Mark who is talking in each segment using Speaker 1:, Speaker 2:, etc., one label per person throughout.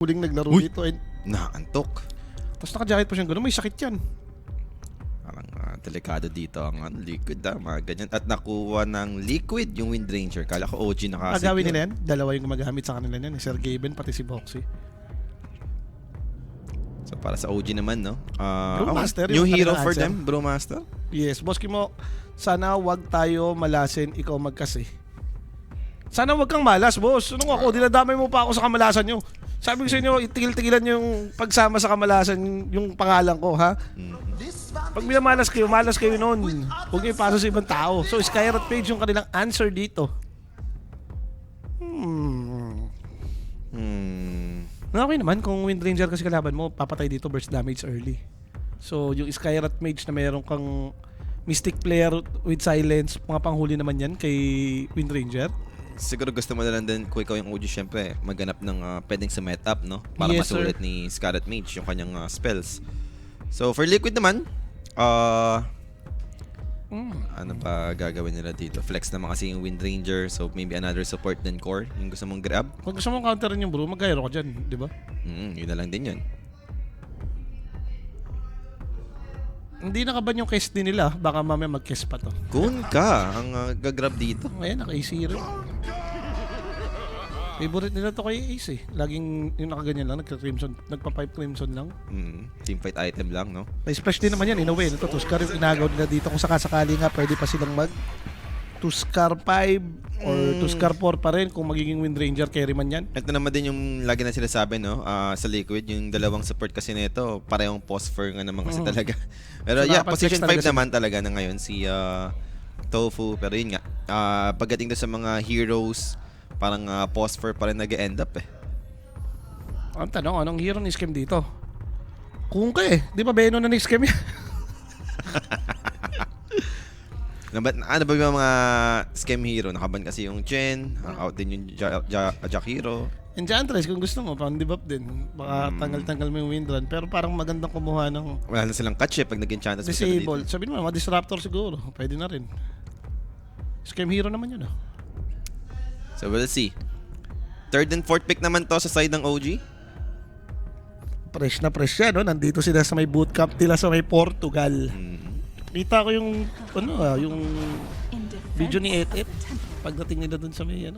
Speaker 1: huling naglaro
Speaker 2: Uy!
Speaker 1: dito.
Speaker 2: Naantok.
Speaker 1: Tapos naka-jacket pa siyang gano'n. May sakit yan.
Speaker 2: Parang delikado dito ang liquid mga ganyan. At nakuha ng liquid yung Wind Ranger. Kala ko OG nakasip
Speaker 1: Agawin nila yan. Dalawa yung gumagamit sa kanila yan. Sir Gaben pati si Boxy.
Speaker 2: So para sa OG naman, no?
Speaker 1: Brewmaster,
Speaker 2: new
Speaker 1: yung
Speaker 2: hero
Speaker 1: kanilang
Speaker 2: for
Speaker 1: answer.
Speaker 2: them, Brewmaster.
Speaker 1: Yes, Boss Kimo, sana wag tayo malasin, ikaw magkasi. Sana wag kang malas, boss. Anong ako, dinadamay mo pa ako sa kamalasan nyo. Sabi ko sa inyo, itigil-tigilan nyo yung pagsama sa kamalasan, yung pangalan ko, ha? Pag minamalas kayo, malas kayo noon. Huwag nyo ipasa sa ibang tao. So, Skyrat Page yung kanilang answer dito. Okay naman, kung Wind Ranger kasi kalaban mo, papatay dito, burst damage early. So, yung Skyrat Mage na meron kang Mystic player with silence, mga panghuli naman yan kay Wind Ranger.
Speaker 2: Siguro gusto mo na lang din kung ikaw yung OG, syempre, maghanap ng pwedeng sa met up, no? Para
Speaker 1: Yes,
Speaker 2: masulit
Speaker 1: sir.
Speaker 2: ni Scarlet Mage yung kanyang spells. So, for Liquid naman, ano ba gagawin nila dito? Flex naman kasi yung Wind Ranger, so maybe another support than core yung gusto mong grab.
Speaker 1: Kung gusto mong counterin yung bro, mag-gyro ka dyan, di ba?
Speaker 2: Yun na lang din yun.
Speaker 1: Hindi nakaban yung case din nila, baka mamaya mag-case pa to.
Speaker 2: Kun ka ang gagrab dito.
Speaker 1: Ayan, naka-A0. Favorite nila to kay Ace eh. Laging yung nakaganyan lang, nagka-crimson, nagpa-pipe crimson lang.
Speaker 2: Teamfight item lang, no?
Speaker 1: May splash din naman yan, in a way. Ito, Tuskar yung inagaw nila dito. Kung sakasakali nga, pwede pa silang mag Tuskar 5 or Tuskar 4 pa rin kung magiging Wind Ranger carry man yan.
Speaker 2: Ito naman din yung lagi na sila sabi, no? Sa Liquid, yung dalawang support kasi nito, parehong phosphor nga naman kasi talaga. Pero
Speaker 1: So,
Speaker 2: yeah,
Speaker 1: dapat
Speaker 2: position
Speaker 1: flex
Speaker 2: 5
Speaker 1: talaga
Speaker 2: naman talaga na ngayon si Tofu. Pero yun nga, pagdating doon sa mga heroes, parang phosphor pa rin nag-end up eh.
Speaker 1: Ang tanong, anong hero ni Scam dito? Kung ka eh. Di ba Beno na ni Scam yan?
Speaker 2: Ano ba yung mga scam hero? Nakaban kasi yung Chen, out din yung Jack Hero.
Speaker 1: Enchantress, kung gusto mo, pang debuff din. Baka tanggal-tanggal mo yung Windrun. Pero parang magandang kumuha ng
Speaker 2: Wala na silang catch eh pag nag-enchant sila dito.
Speaker 1: disable. Sabihin mo, mga disruptor siguro. Pwede na rin. Scam hero naman yun, ah.
Speaker 2: So we'll see. Third and fourth pick naman to sa side ng OG.
Speaker 1: Fresh na fresh yan, no? Nandito sila sa may bootcamp nila sa may Portugal. Kita ko yung, yung video ni Etet pagdating nila dun sa may,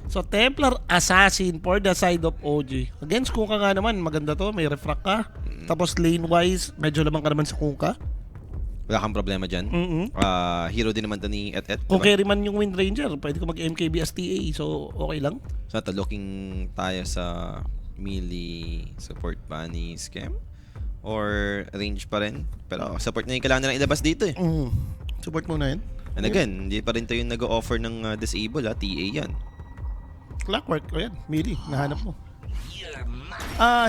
Speaker 1: So, Templar Assassin for the side of OG. Against Kunkka nga naman, maganda to. May refract ka. Tapos lane-wise, medyo lamang ka naman sa Kunkka.
Speaker 2: Wala kang problema dyan. Hero din naman to ni Etet.
Speaker 1: Kung carry man yung Wind Ranger, pwede ko mag-MKB as TA. So, okay lang.
Speaker 2: So, looking tayo sa melee support ba ni Scam? Or range pa rin? Pero support na yung kailangan nilang ilabas dito eh.
Speaker 1: Support muna yun.
Speaker 2: And again, hindi pa rin to yung nag-offer ng disable TA yan.
Speaker 1: Clockwork, o yan, melee, nahanap mo.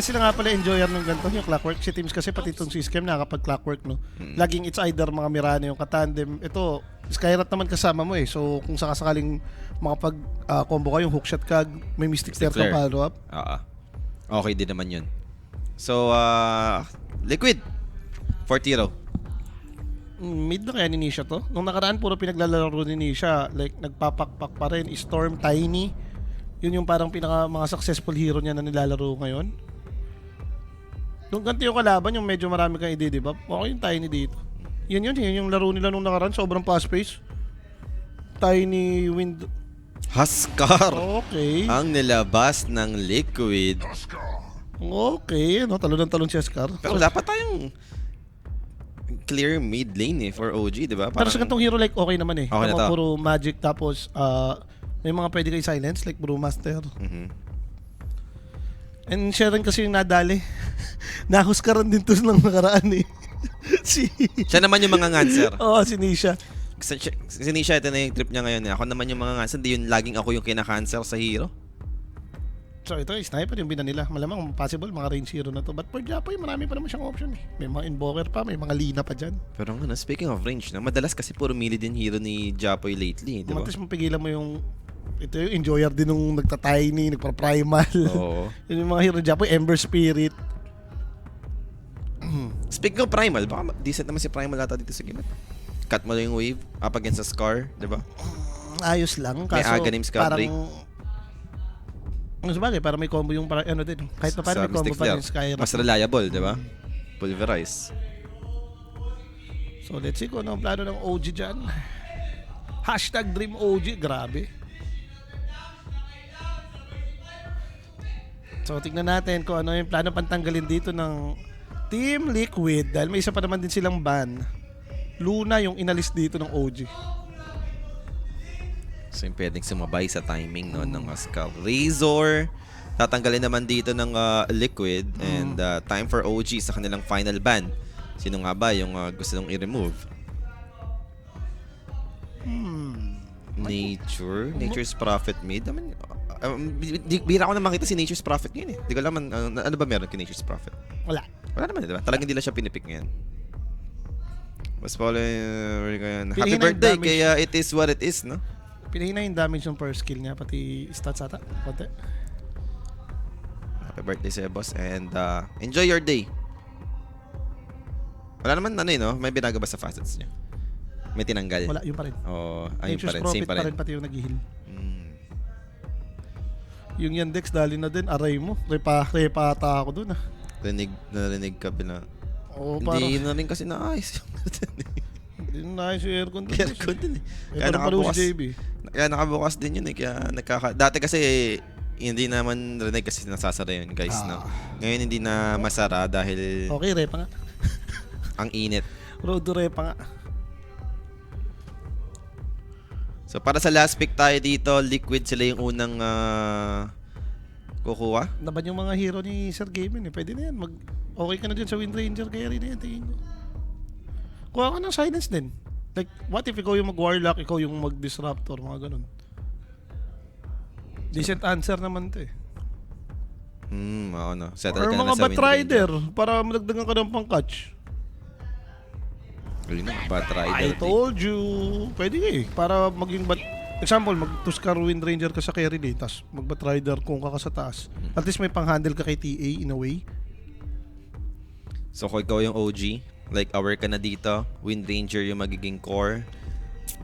Speaker 1: Sila nga pala enjoyer ng ganito, yung Clockwork. Si Teams kasi pati itong si Scam nakakapag-Clockwork, no? Laging it's either mga Mirana yung katandem. Ito, Skyrat naman kasama mo eh. So, kung sakasakaling makapag-combo ka, yung hookshot ka, may Mystic Flare ka follow-up.
Speaker 2: Okay din naman yun. So, Liquid, 4-0.
Speaker 1: Mid na kaya ni Nisha to? Nung nakaraan, puro pinaglalaro ni Nisha. Like, nagpapakpak pa rin. Storm, Tiny. Yun yung parang mga successful hero niya na nilalaro ngayon. Nung ganti yung kalaban, yung medyo marami kang i-debuff, okay yung Tiny dito. Yun yung laro nila nung nakaraan. Sobrang fast pace. Tiny Wind.
Speaker 2: Huskar
Speaker 1: Okay.
Speaker 2: ang nilabas ng Liquid.
Speaker 1: Okay, talon si Askar.
Speaker 2: Pero wala pa tayong clear mid lane for OG, di ba?
Speaker 1: Pero sa ganitong hero, like, okay naman eh.
Speaker 2: Okay na to.
Speaker 1: Puro magic, tapos may mga pwede kay silence, like Brewmaster. And siya rin kasi yung nadali. Nahuskaran din to ng nakaraan eh.
Speaker 2: Siya naman yung mga nganser.
Speaker 1: Oo, si Nisha.
Speaker 2: Si Nisha, ito na yung trip niya ngayon. Ako naman yung mga nganser. Hindi yung laging ako yung kina-cancer sa hero.
Speaker 1: So ito, sniper yung bina nila. Malamang possible, mga range hero na to. But for Japoy, marami pa naman siyang option eh. May mga invoker pa, may mga Lina pa dyan.
Speaker 2: Pero nga, speaking of range, madalas kasi puro melee din hero ni Japoy lately, di ba?
Speaker 1: Matis mapigilan mo yung ito yung enjoyer din nung nagta-tiny, nagpa-primal.
Speaker 2: Oo.
Speaker 1: Yun yung mga hero Japoy, Ember Spirit.
Speaker 2: Speaking of Primal, baka decent naman si Primal ata dito sa game. Cut mo lang yung wave up against a Scar, di ba?
Speaker 1: Ayos lang.
Speaker 2: May
Speaker 1: Kaso
Speaker 2: Aghanim Scalp
Speaker 1: parang
Speaker 2: break.
Speaker 1: Ang sabagay, para may combo yung ano din. Kahit pa paano
Speaker 2: Sa
Speaker 1: may combo
Speaker 2: Mystic
Speaker 1: pa rin
Speaker 2: Flare.
Speaker 1: Skyra.
Speaker 2: Mas reliable, di ba? Pulverize.
Speaker 1: So let's see kung ano ang plano ng OG dyan. Hashtag Dream OG, grabe. So tignan natin kung ano yung plano pantanggalin dito ng Team Liquid. Dahil may isa pa naman din silang ban. Luna yung inalis dito ng OG.
Speaker 2: So yung pwedeng sumabay sa timing no, ng Skull. Razor, tatanggalin naman dito ng Liquid and time for OG sa kanilang final ban. Sino nga ba yung gusto nung i-remove? Nature's Prophet mid. I mean, bira ko na makita si Nature's Prophet ngayon eh. Di ko alam ano ba meron kay Nature's Prophet?
Speaker 1: Wala.
Speaker 2: Wala naman, di ba? Talagang hindi lang siya pinipick ngayon. Mas pala happy birthday kaya it is what it is, no?
Speaker 1: Pinahina yung damage ng first skill niya, pati stats ata. Konti.
Speaker 2: Happy birthday sa'yo, boss. And enjoy your day. Wala naman no? May binaga ba sa facets niya? May tinanggal?
Speaker 1: Wala, yun pa rin.
Speaker 2: Oo, ayun pa
Speaker 1: Nature's
Speaker 2: rin.
Speaker 1: Prophet
Speaker 2: Same pa rin.
Speaker 1: pati yung nag-heal. Yung Yandex, dali na din. Aray mo. Repata ako dun ah.
Speaker 2: Narinig ka pina.
Speaker 1: Oo,
Speaker 2: Hindi na rin kasi naayos.
Speaker 1: Hindi na ayos yung aircon dun.
Speaker 2: Aircon din eh.
Speaker 1: Kaya nakabukas si JB.
Speaker 2: Kaya nakabukas din yun eh. Kaya dati kasi hindi naman rinig kasi nasasara yun guys. No? Ngayon hindi na masara dahil
Speaker 1: Okay, repa nga.
Speaker 2: ang init.
Speaker 1: Road to repa nga.
Speaker 2: So para sa last pick tayo dito, Liquid sila yung unang kukuha.
Speaker 1: Naban yung mga hero ni Sir Gaben eh. Pwede na yan. Okay ka na dyan sa Wind Ranger kaya rin na yan. Tingin ko. Kuha ka ng silence din. Like, what if ikaw yung mag-warlock, ikaw yung mag-disruptor, mga ganun. Decent answer naman to eh.
Speaker 2: Oo no. Settle
Speaker 1: Or
Speaker 2: ka na
Speaker 1: mga
Speaker 2: sa Wind
Speaker 1: Batrider,
Speaker 2: Ranger.
Speaker 1: para madagdagan ka ng pang-catch.
Speaker 2: Ayun na, Batrider.
Speaker 1: I told you. Pwede eh. Para maging example, mag-Tuskar Wind Ranger ka sa carry day, tapos mag-Batrider kung ka sa taas. At least may pang-handle ka kay TA in a way.
Speaker 2: So kung ikaw yung OG, like aware ka na dito, Wind Ranger yung magiging core.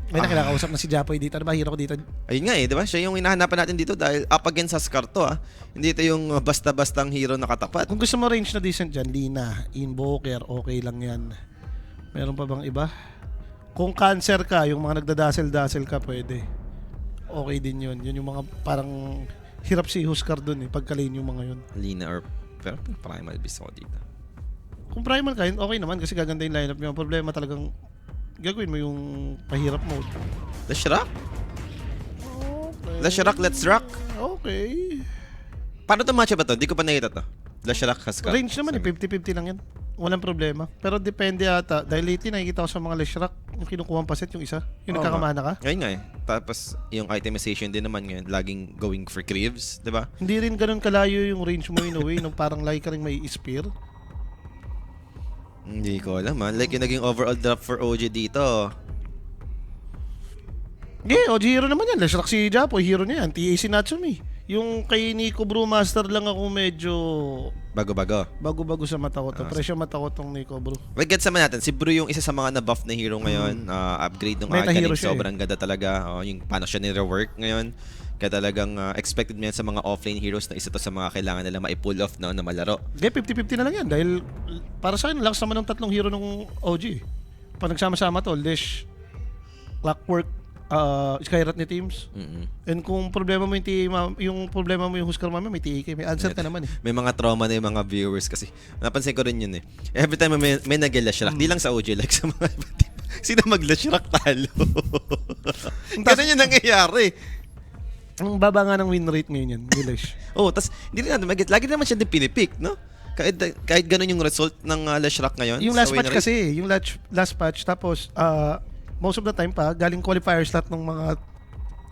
Speaker 1: May nakilakausap na si Japoy dito. Ano ba hero ko dito?
Speaker 2: Ayun nga eh, di ba? Siya yung hinahanapan natin dito dahil up against sa Scar to ah. Hindi ito yung basta-bastang hero na katapat.
Speaker 1: Kung gusto mo range na decent dyan, Lina, Invoker, okay lang yan. Meron pa bang iba? Kung cancer ka, yung mga nagdadasel-dasel ka, pwede. Okay din yun. Yun yung mga parang hirap si Huskar dun eh, pagka-lane yung mga yun.
Speaker 2: Lina or pero Primal Beast ako dito.
Speaker 1: Kung primal ka, okay naman kasi gaganda yung lineup nyo. Ang problema talagang gagawin mo yung pahirap mode.
Speaker 2: Let's rock?
Speaker 1: Okay.
Speaker 2: Let's rock, let's rock.
Speaker 1: Okay.
Speaker 2: Paano to matcha ba to? Hindi ko pa nakita to. Let's rock has Scar.
Speaker 1: Range naman eh, 50-50 lang yan. Walang problema. Pero depende ata. Dahil lately nakikita ko sa mga Leshrek, yung kinukuha ang paset, yung isa. Yung nagkakamana ka.
Speaker 2: Ngayon nga eh. Tapos yung itemization din naman ngayon, laging going for creeps, di ba?
Speaker 1: Hindi rin ganun kalayo yung range mo in a way, nung parang lagi ka rin may spear.
Speaker 2: Hindi ko alam man. Like yung naging overall drop for OG dito.
Speaker 1: Okay, OG hero naman yan. Leshrek si Japo, hero niya yan. TA si Natsumi. Yung kay Nico Brewmaster lang ako medyo
Speaker 2: Bago-bago.
Speaker 1: bago-bago sa mata ko to. Presyo mata ko tong Nico Brew.
Speaker 2: Wait, gets naman natin. Si Brew yung isa sa mga na-buff na hero ngayon. Upgrade ng
Speaker 1: Meta hero
Speaker 2: Arcanine.
Speaker 1: siya eh.
Speaker 2: Sobrang ganda talaga. Yung paano siya ni-rework ngayon. Kaya talagang expected mo yan sa mga offlane heroes na isa to sa mga kailangan nila ma-pull off no, na malaro.
Speaker 1: Okay, 50-50 na lang yan. Dahil para sa akin, lakas naman ng tatlong hero ng OG. Pag nagsama-sama to, Lesh, Clockwork, Skyrat ni Teams. And kung problema mo yung problema mo yung Huskar Mami, may TK, may answer ka naman eh.
Speaker 2: May mga trauma na yung mga viewers kasi. Napansin ko rin yun eh. Every time may nag-Lashrak, di lang sa OG, like sa mga iba team. Sino mag-Lashrak talo? Ganun yung nangyayari.
Speaker 1: Ang baba nga ng win rate ngayon yan, Lesh.
Speaker 2: Oh, tas hindi rin natin mag-get. Lagi naman siya din pinipick, no? Kahit ganun yung result ng Lashrak ngayon.
Speaker 1: Yung
Speaker 2: sa
Speaker 1: last
Speaker 2: win
Speaker 1: patch
Speaker 2: rate.
Speaker 1: kasi, yung last patch, tapos most of the time pa, galing qualifier slot ng mga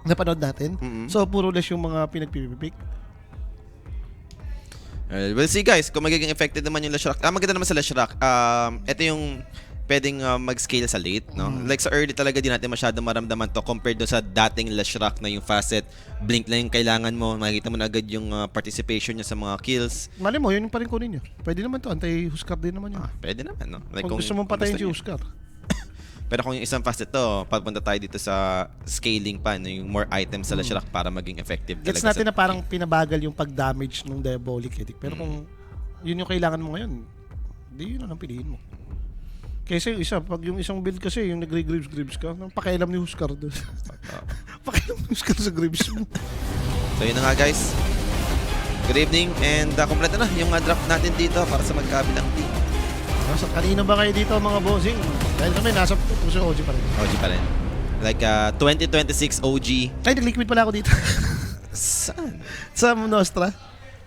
Speaker 1: napanood natin. So, puro Lesh yung mga pinagpipipick.
Speaker 2: We'll see guys, kung magiging effective naman yung Lashrak. Maganda naman sa Lashrak. Ito yung pwedeng mag-scale sa late, no? Like sa early talaga di natin masyado maramdaman to compared do sa dating Lashrak na yung facet. Blink lang yung kailangan mo. Makikita mo na agad yung participation niya sa mga kills.
Speaker 1: Mali mo, yun yung pa rin kunin nyo. Pwede naman to, anti-Huskar din naman yun.
Speaker 2: Pwede naman, no? Like
Speaker 1: Kung gusto mong patayin si
Speaker 2: niya.
Speaker 1: Huskar.
Speaker 2: Pero kung yung isang fast ito, papunta tayo dito sa scaling pa, no, yung more items sa Lashrak para maging effective
Speaker 1: Gets
Speaker 2: talaga
Speaker 1: natin
Speaker 2: sa
Speaker 1: na parang pinabagal yung pag-damage ng Diabolic Edict. Pero kung yun yung kailangan mo ngayon, di yun ang piliin mo. Kaysa yung isa, pag yung isang build kasi, yung nagre-gribs ka, nang pakialam ni Huskar doon. Pakialam ni Huskar sa gribs mo.
Speaker 2: So yun na nga guys. Good evening and kompleto na yung draft natin dito para sa magkabilang team.
Speaker 1: So, kanina ba kayo dito mga bossing? Dahil kami nasa puso OG pa rin.
Speaker 2: OG pa rin. Like 2026 OG.
Speaker 1: Ay, nag-liquid pala ako dito.
Speaker 2: Saan?
Speaker 1: Sa Nostra.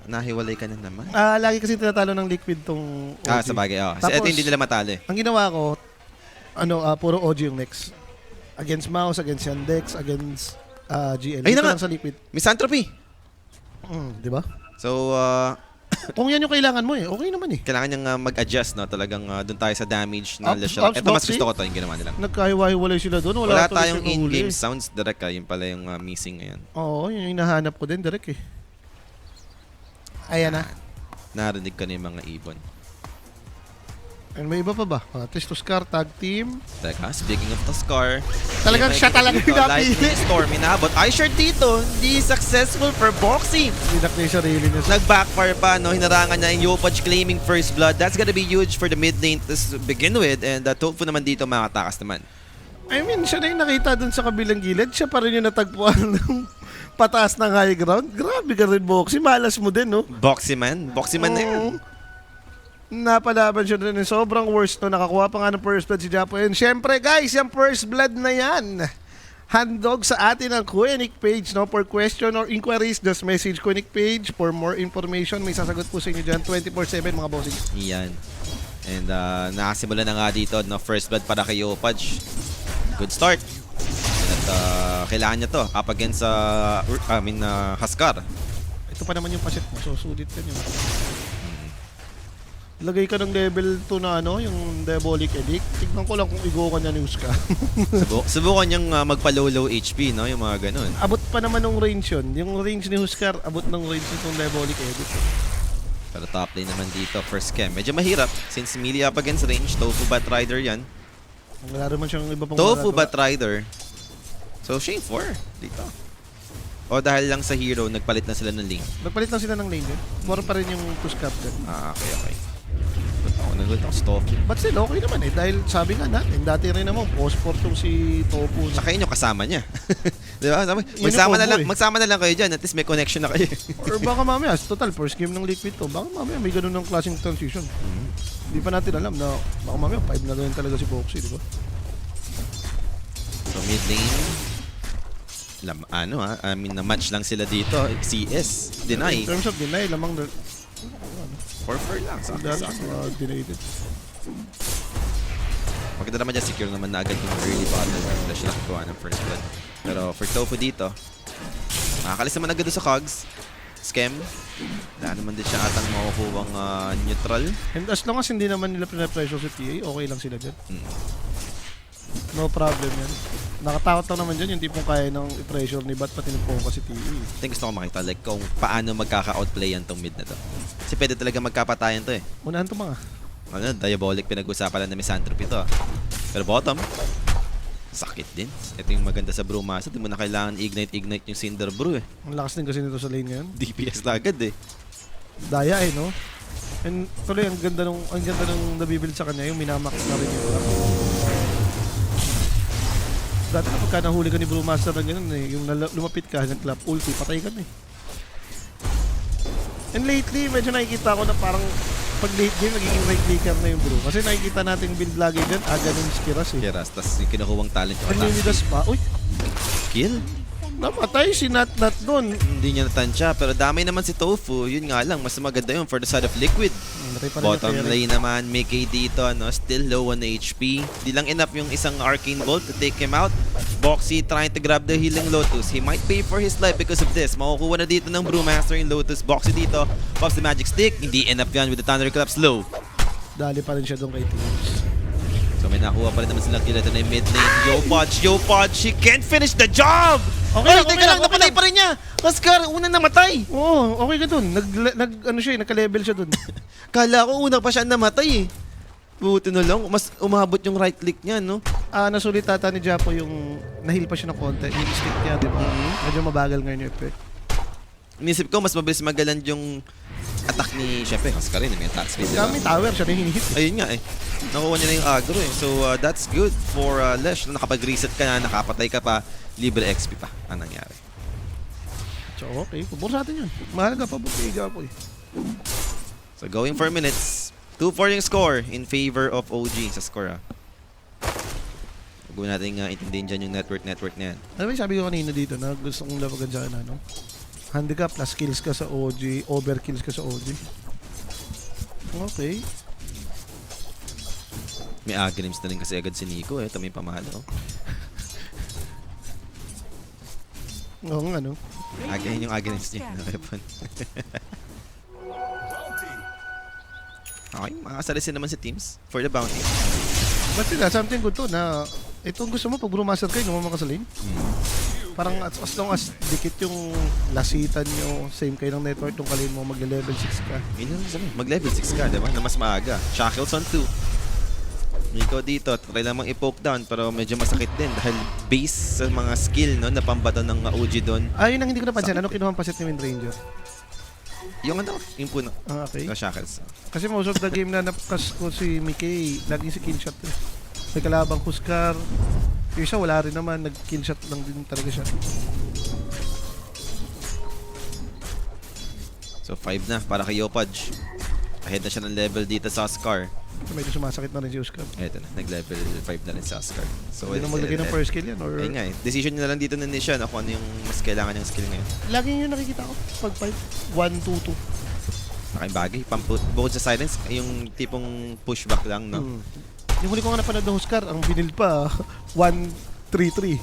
Speaker 2: Nahiwalay ka na naman.
Speaker 1: Lagi kasi tinatalo ng liquid tong OG.
Speaker 2: Sa bagay. Oh.
Speaker 1: Tapos,
Speaker 2: Ito hindi nila matalo eh.
Speaker 1: Ang ginawa ko, puro OG yung next. Against Mouse, against Yandex, against GL.
Speaker 2: Ayun
Speaker 1: Dito
Speaker 2: na nga.
Speaker 1: lang sa liquid.
Speaker 2: Misanthropy.
Speaker 1: Di ba?
Speaker 2: So,
Speaker 1: Kung yan yung kailangan mo eh, okay naman eh.
Speaker 2: kailangan niyang mag-adjust, no? Talagang doon tayo sa damage na
Speaker 1: Ups,
Speaker 2: Lashrak.
Speaker 1: ups,
Speaker 2: Ito mas
Speaker 1: boxy.
Speaker 2: gusto ko to yung ginawa nila.
Speaker 1: Nagkahiwa-hiwalay sila doon.
Speaker 2: Wala
Speaker 1: tuloy
Speaker 2: tayong
Speaker 1: silang
Speaker 2: in-game
Speaker 1: huli.
Speaker 2: sounds direct yun pala yung missing ngayon.
Speaker 1: Oo, yun yung hinahanap ko din, direct eh. Ayan na.
Speaker 2: Narinig ko na yung mga ibon.
Speaker 1: And may iba pa ba? Testoskar, tag team.
Speaker 2: Teka, speaking of Tuskar,
Speaker 1: Talagang siya talaga yung napili.
Speaker 2: Lightning Storm inabot. iShirt dito, hindi successful for Boxy.
Speaker 1: Sinak niya yung sarili niya.
Speaker 2: Nag-backfire pa, no? Hinarangan niya yung Yopaj claiming first blood. That's gonna be huge for the mid lane to begin with. And Tofu naman dito makatakas naman.
Speaker 1: I mean, siya na yung nakita dun sa kabilang gilid. Siya pa rin yung natagpuan ng pataas ng high ground. Grabe ka rin, Boxy. Malas mo din, no?
Speaker 2: Boxy man na yan.
Speaker 1: Napalaban siya rin. Sobrang worst, no? Nakakuha pa nga ng first blood si Japo. And syempre, guys, yung first blood na yan. Handog sa atin ang Quenic page, no? For question or inquiries, just message Quenic page. For more information, may sasagot po sa inyo dyan 24/7, mga bossing.
Speaker 2: Yan. And nakasimula na nga dito, no? First blood para kay Yopaj. Good start. At kailangan niya to up against Huskar.
Speaker 1: Ito pa naman yung pasit mo. So, sulit yan yun. Lagay ka ng level 2 na yung Diabolic Edict. Tignan ko lang kung igo ka niya ni Huska.
Speaker 2: Subukan niyang magpa-low HP, no? Yung mga ganun.
Speaker 1: Abot pa naman ng range yun. Yung range ni Huskar, abot ng range nitong Diabolic Edict.
Speaker 2: Pero top lane naman dito, first cam. Medyo mahirap since melee up against range. Tofu Bat Rider yan.
Speaker 1: Wala naman siyang iba pang
Speaker 2: Tofu
Speaker 1: magagawa.
Speaker 2: Bat Rider. So, Shane 4 dito. O dahil lang sa hero, nagpalit na sila ng lane.
Speaker 1: Nagpalit lang sila ng lane yun. More pa rin yung push captain.
Speaker 2: Okay. Nagulat ako sa Tofu.
Speaker 1: But still, okay naman eh. Dahil sabi nga natin, dati rin naman, post-port tong si Tofu.
Speaker 2: Tsaka yun yung kasama niya. Di ba? Sabi,
Speaker 1: Yun yung
Speaker 2: magsama na lang kayo dyan. At least may connection na kayo.
Speaker 1: Or baka mamaya, total, first game ng Liquid to. Baka mamaya may ganun ng klaseng transition. Hindi pa natin alam na baka mamaya 5 na rin talaga si Boxy, di ba?
Speaker 2: So mid lane. Na-match lang sila dito. CS. Deny.
Speaker 1: In terms of deny, lamang na
Speaker 2: 4-4 lang.
Speaker 1: denied.
Speaker 2: Maganda naman dyan, secure naman na agad yung early battle. Flash lang kuha ng first blood. Pero for Tofu dito, makakalis naman agad doon sa Cogs. Scam. Wala naman din siya atang makukuhang neutral.
Speaker 1: And as long as hindi naman nila pinapressure si TA, okay lang sila dyan. No problem yan. Nakatakot lang naman dyan yung tipong kaya ng i-pressure ni Bat pati ng Pongka si TA.
Speaker 2: I think gusto ko makita like kung paano magkaka-outplay yan tong mid na to. Kasi pwede talaga magkapatayan to eh.
Speaker 1: Unahan to mga.
Speaker 2: Diabolic pinag-usapan lang na Misanthropy to. Pero bottom, sakit din. Ito yung maganda sa Brewmaster. Di mo na kailangan ignite yung Cinder Brew eh.
Speaker 1: Ang lakas din kasi nito sa lane ngayon.
Speaker 2: DPS na agad eh.
Speaker 1: Daya eh, no? And tuloy, ang ganda nung nabibuild sa kanya, yung minamax na rin yung dati na pagka nahuli ka ni Brewmaster na gano'n eh, yung lumapit ka, nag-clap ulti, patay ka na eh. And lately, medyo nakikita ko na parang pag late game, nagiging right clicker na yung Brew. Kasi nakikita natin build lagi dyan, ganun si Kiras eh.
Speaker 2: Kiras, tas yung kinukuwang talent yung
Speaker 1: And
Speaker 2: attack.
Speaker 1: Nimidas pa, uy,
Speaker 2: Kill?
Speaker 1: namatay si Nat doon.
Speaker 2: Hindi niya natansya. Pero damay naman si Tofu. Yun nga lang, mas maganda yun for the side of Liquid. Bottom lane naman, Mickey dito, still low on HP. Di lang enough yung isang Arcane Bolt to take him out. Boxy trying to grab the healing Lotus. He might pay for his life because of this. Makukuha na dito ng Brewmaster yung Lotus. Boxy dito, pops the Magic Stick. Hindi enough yan with the Thunderclap slow.
Speaker 1: Dali pa rin siya doon kay Teams.
Speaker 2: So may nakuha pa rin naman silang kill. Ito na yung mid lane. Yopaj, she can't finish the job!
Speaker 1: Okay lang,
Speaker 2: teka lang, napatay pa rin niya! Huskar, unang namatay!
Speaker 1: Oo, okay ka doon. Nagka-level siya doon.
Speaker 2: Kala ko unang pa siya namatay eh. Buti na lang, mas umabot yung right click niya, no?
Speaker 1: nasulit ata ni Japo yung nahil pa siya ng konti. Yung stick niya, di ba? Medyo mabagal ngayon yung effect.
Speaker 2: Inisip ko, mas mabilis magalan yung attack ni, syempre, Huskar rin, may attack speed, diba?
Speaker 1: Kami tower, siya na yung hinihit.
Speaker 2: Ayun nga eh. Nakuha niya na yung aggro eh. So, that's good for Lesh. Nakapag-reset ka na, nakapatay ka pa, libre XP pa ang nangyari.
Speaker 1: So, okay. Pabor sa atin yun. Mahalaga, pabor kay Japo eh.
Speaker 2: So, going for minutes. 2-4 yung score in favor of OG sa score, Huwag natin intindihin dyan yung network na yan.
Speaker 1: Ano ba yung sabi ko kanina dito na gusto kong labagan dyan, ano? Handicap plus kills ka sa OG, overkills ka sa OG. Okay.
Speaker 2: May agrims na rin kasi agad si Nico eh. Ito may pamalo.
Speaker 1: Oo nga, no?
Speaker 2: Again yung agrims niya na weapon. Okay, makakasalisin naman si teams for the bounty.
Speaker 1: But something good to na itong gusto mo pag brumaster kayo, naman makasalin. Parang as long as dikit yung lasitan nyo, same kayo ng network, yung kalin mo mag-level 6 ka.
Speaker 2: Yun yung sabi, mag-level 6 ka, diba? Na mas maaga. Shackles on 2. Nico dito, try lamang i-poke down pero medyo masakit din dahil base sa mga skill no, na pambato ng OG doon.
Speaker 1: Yun ang hindi ko napansin. Ano kinuha ang paset ni Windranger?
Speaker 2: Yung ano, yung puno.
Speaker 1: Okay.
Speaker 2: Yung Shackles.
Speaker 1: Kasi most of the game na napakas ko si Mickey, laging si kill shot eh. May kalabang Huskar. Yung isa wala rin naman, nag-kill shot lang din talaga siya.
Speaker 2: So 5 na para kay Yopaj. Ahead na siya ng level dito sa Huskar.
Speaker 1: Medyo sumasakit na rin si Huskar.
Speaker 2: Eto na, nag-level 5 na rin sa Huskar. So
Speaker 1: Hindi na maglagay ng first kill yan or...
Speaker 2: Ayun nga eh. Decision niya na lang dito ng Nisha kung ano yung mas kailangan niyang skill ngayon.
Speaker 1: Laging yung nakikita ko pag fight 1-2-2.
Speaker 2: Nakibagay. Bukod sa silence, yung tipong pushback lang, no?
Speaker 1: Yung huli ko nga napanood ng Huskar, ang binuild pa 1-3-3.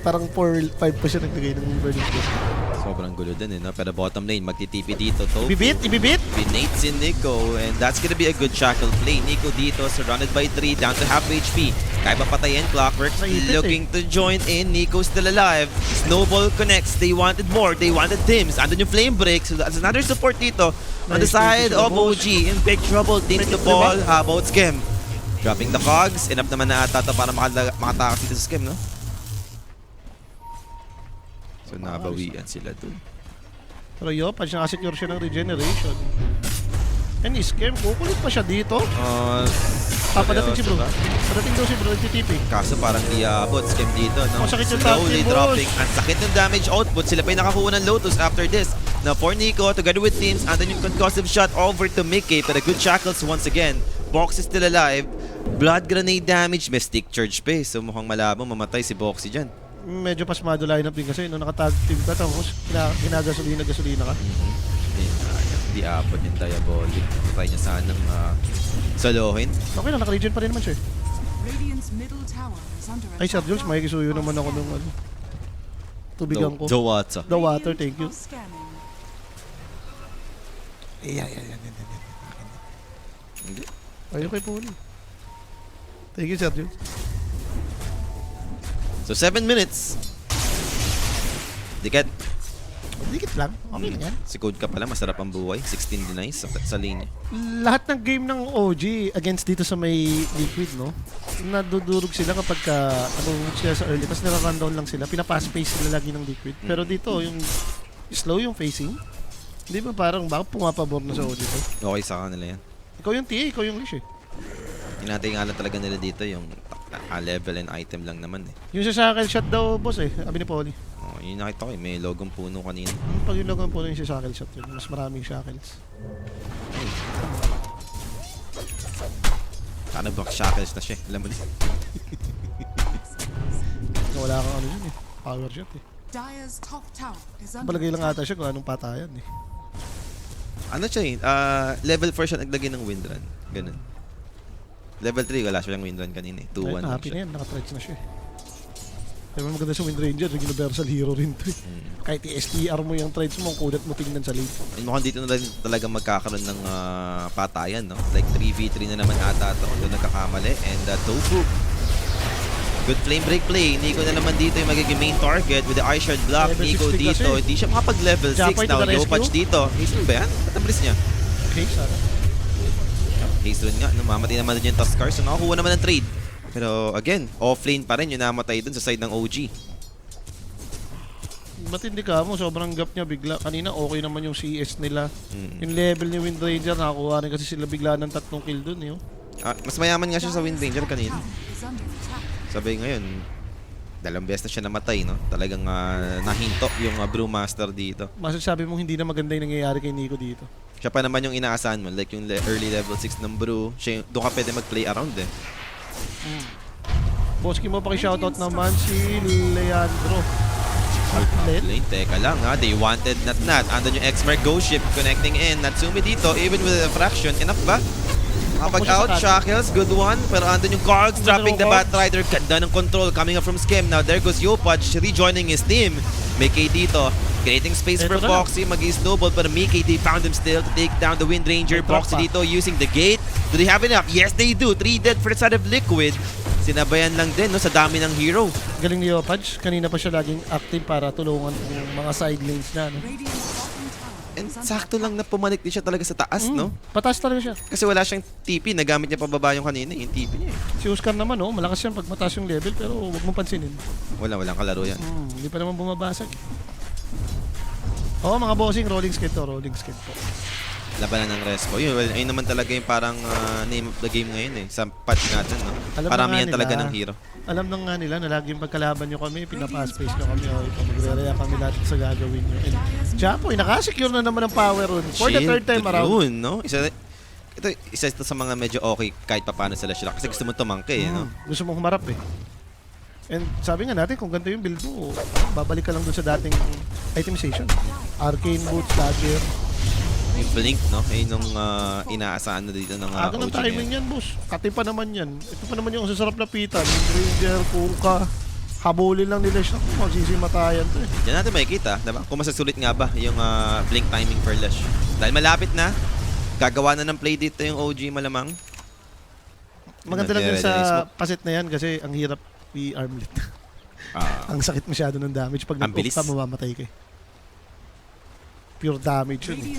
Speaker 1: Parang 4-5 pa siya naglagay ng burning blade.
Speaker 2: Sobrang gulo din eh, no? Pero bottom lane, magtitipi dito. Tofu.
Speaker 1: Ibibit!
Speaker 2: Binate si Nico and that's gonna be a good shackle play. Nico dito, surrounded by 3, down to half HP. Kaya pa patayin, Clockwork looking to join in. Nico still alive. Snowball connects. They wanted more. They wanted Tims. Andun yung flame break. So that's another support dito. On the side of OG. In big trouble. Teams the ball. How about Skem? Dropping the cogs. Enough naman na ata to para makatakas dito sa Skem, no? So nabawian sila dun.
Speaker 1: Pero Yopaj, nakasecure siya ng regeneration. And Skem, kukulit pa siya dito. Papadating si bro. Padating daw si bro, nagtitipi.
Speaker 2: Kaso parang di abot. Skem dito, no?
Speaker 1: Masakit yung
Speaker 2: Slowly
Speaker 1: tactic, boss.
Speaker 2: dropping. Ang sakit ng damage output. Sila pa yung nakakuha ng Lotus after this. Now for Nico, together with teams, and then yung concussive shot over to Mickey. But a good shackles once again. Box is still alive. Blood grenade damage. Mystic charge pa eh. So mukhang malabo mamatay si Boxy dyan.
Speaker 1: Medyo pasmado lineup din kasi nung nakatag team ka tapos ginagasolina ka.
Speaker 2: Hindi abot yung Diabolic. Try niya sanang solohin.
Speaker 1: Okay lang, naka-regen pa rin naman siya eh. Ay, Sir Jules, makikisuyo naman ako ng tubigan ko.
Speaker 2: The water.
Speaker 1: The water, thank you. Yan.
Speaker 2: Hindi.
Speaker 1: Ayun kay Puli. Thank you, Sir Jules.
Speaker 2: So 7 minutes. Dikit.
Speaker 1: Dikit lang. Okay lang yan.
Speaker 2: Si Code ka pala, masarap ang buhay. 16 denies sa lane.
Speaker 1: Lahat ng game ng OG against dito sa may Liquid, no? Nadudurog sila kapag sila sa early. Tapos naka-rundown lang sila. Pina-fast pace sila lagi ng Liquid. Pero dito, yung slow yung facing. Hindi ba parang baka pumapabor na sa OG to?
Speaker 2: Okay sa kanila yan.
Speaker 1: Ikaw yung TA, ikaw yung Lish eh.
Speaker 2: Hinatay nga lang talaga nila dito yung level and item lang naman eh.
Speaker 1: Yung sa shackle shot daw, boss eh. Sabi ni Polly.
Speaker 2: Oh, yun nakita ko eh. May logong puno kanina.
Speaker 1: Pag yung logo po yung sa shackle shot yun, mas maraming shackles.
Speaker 2: Sana ba shackles na siya? Alam mo na.
Speaker 1: Wala kang ano yun eh. Power shot eh. Palagay lang ata siya kung anong patayan eh.
Speaker 2: Ano siya eh? Level 4 siya naglagay ng windrun. Ganun. Level 3, wala siya yung windrun kanina eh. 2-1
Speaker 1: Right,
Speaker 2: lang
Speaker 1: happy
Speaker 2: siya.
Speaker 1: na yan, nakatrides na siya eh. Kaya maganda sa Wind Ranger, yung universal hero rin to eh. Kahit i-STR mo yung trades mo, kudat mo tingnan sa late.
Speaker 2: And mukhang dito na rin talaga magkakaroon ng patayan, no? Like 3v3 na naman ata ito. Doon nagkakamali. And Tofu. Good flame break play. Nico na naman dito yung magiging main target with the eye shard block.
Speaker 1: Level
Speaker 2: Nico
Speaker 1: 60
Speaker 2: dito.
Speaker 1: kasi.
Speaker 2: Hindi siya makapag-level 6
Speaker 1: Japay to
Speaker 2: now.
Speaker 1: the rescue.
Speaker 2: Yopaj dito. Haste ba yan? Matabilis niya.
Speaker 1: Okay, sana.
Speaker 2: Haste run nga. No? Mamatay naman din yung Tuskar. So nakakuha naman ng trade. Pero again, offlane pa rin yung namatay dun sa side ng OG.
Speaker 1: Matindi ka mo, sobrang gap niya bigla. Kanina okay naman yung CS nila.
Speaker 2: Mm.
Speaker 1: Yung level ni Wind Ranger, nakakuha rin kasi sila bigla ng 3 kill dun. Yun.
Speaker 2: Mas mayaman nga siya sa Wind Ranger kanina. Sabi ngayon, 2 beses na siya namatay, no? Talagang nahinto yung Brewmaster dito.
Speaker 1: Masasabi mong hindi na maganda yung nangyayari kay Nico dito.
Speaker 2: Siya pa naman yung inaasahan mo, like yung early level 6 ng Brew. Doon ka pwede mag-play around eh.
Speaker 1: Boski mo paki-shoutout naman si Leandro.
Speaker 2: Lane, teka lang ha. They wanted Nat. Andun yung X-Mark Ghost Ship connecting in. Natsumi dito, even with a fraction. Enough ba? Kapag out, Shackles, good one. Pero andun yung Kargs trapping the Batrider. Ganda ng control coming up from Skim. Now there goes Yopaj rejoining his team. May KD dito. Creating space for Foxy. Mag-snowball. But may KD found him still to take down the Wind Ranger. Foxy dito using the gate. Do they have enough? Yes, they do. 3 dead for the side of Liquid. Sinabayan lang din no, sa dami ng hero.
Speaker 1: Galing ni Yopaj. Kanina pa siya laging active para tulungan yung mga side lanes niya. No?
Speaker 2: And sakto lang na pumanik din siya talaga sa taas, no?
Speaker 1: Pataas talaga siya.
Speaker 2: Kasi wala siyang TP. Nagamit niya pababa yung kanina, yung TP niya.
Speaker 1: Si Oscar naman, oh, malakas yan pag mataas yung level pero huwag mong pansinin.
Speaker 2: Walang kalaro yan.
Speaker 1: Hindi pa naman bumabasag. Oo, mga bossing, rolling skate to, rolling skate po.
Speaker 2: Labanan ng Respo. Yun naman talaga yung parang name of the game ngayon eh. Sa patch natin, no?
Speaker 1: Alam
Speaker 2: Paramihan
Speaker 1: na nga
Speaker 2: talaga
Speaker 1: nila.
Speaker 2: ng hero.
Speaker 1: Alam na nga nila na laging pagkalaban nyo kami, pinapa-space nyo kami, o magre-react kami lahat sa gagawin nyo. And Chapoy, nakasecure na naman ang power rune for the third time around.
Speaker 2: Yun, no? Isa ito sa mga medyo okay kahit paano sila sila. Kasi gusto mo tumangkay, no?
Speaker 1: Gusto mong humarap eh. And sabi nga natin, kung ganito yung build mo, babalik ka lang dun sa dating itemization. Arcane Boots, Dagger.
Speaker 2: Yung Blink, no? Ayun yung inaasahan na dito ng
Speaker 1: Aga ng
Speaker 2: OG na
Speaker 1: timing
Speaker 2: yan.
Speaker 1: yan, boss. Kati pa naman yan. Ito pa naman yung sasarap na pitan. Ranger, Kuka. Habulin lang nila siya. Magsisimatayan to eh.
Speaker 2: Diyan natin makikita, diba? Kung masasulit nga ba yung Blink timing for Lash. Dahil malapit na, gagawa na ng play dito yung OG malamang.
Speaker 1: Maganda lang yun sa pasit na yan kasi ang hirap i-armlet. Ang sakit masyado ng damage. Pag nag-off ka, mamamatay ka eh. Pure damage yun eh.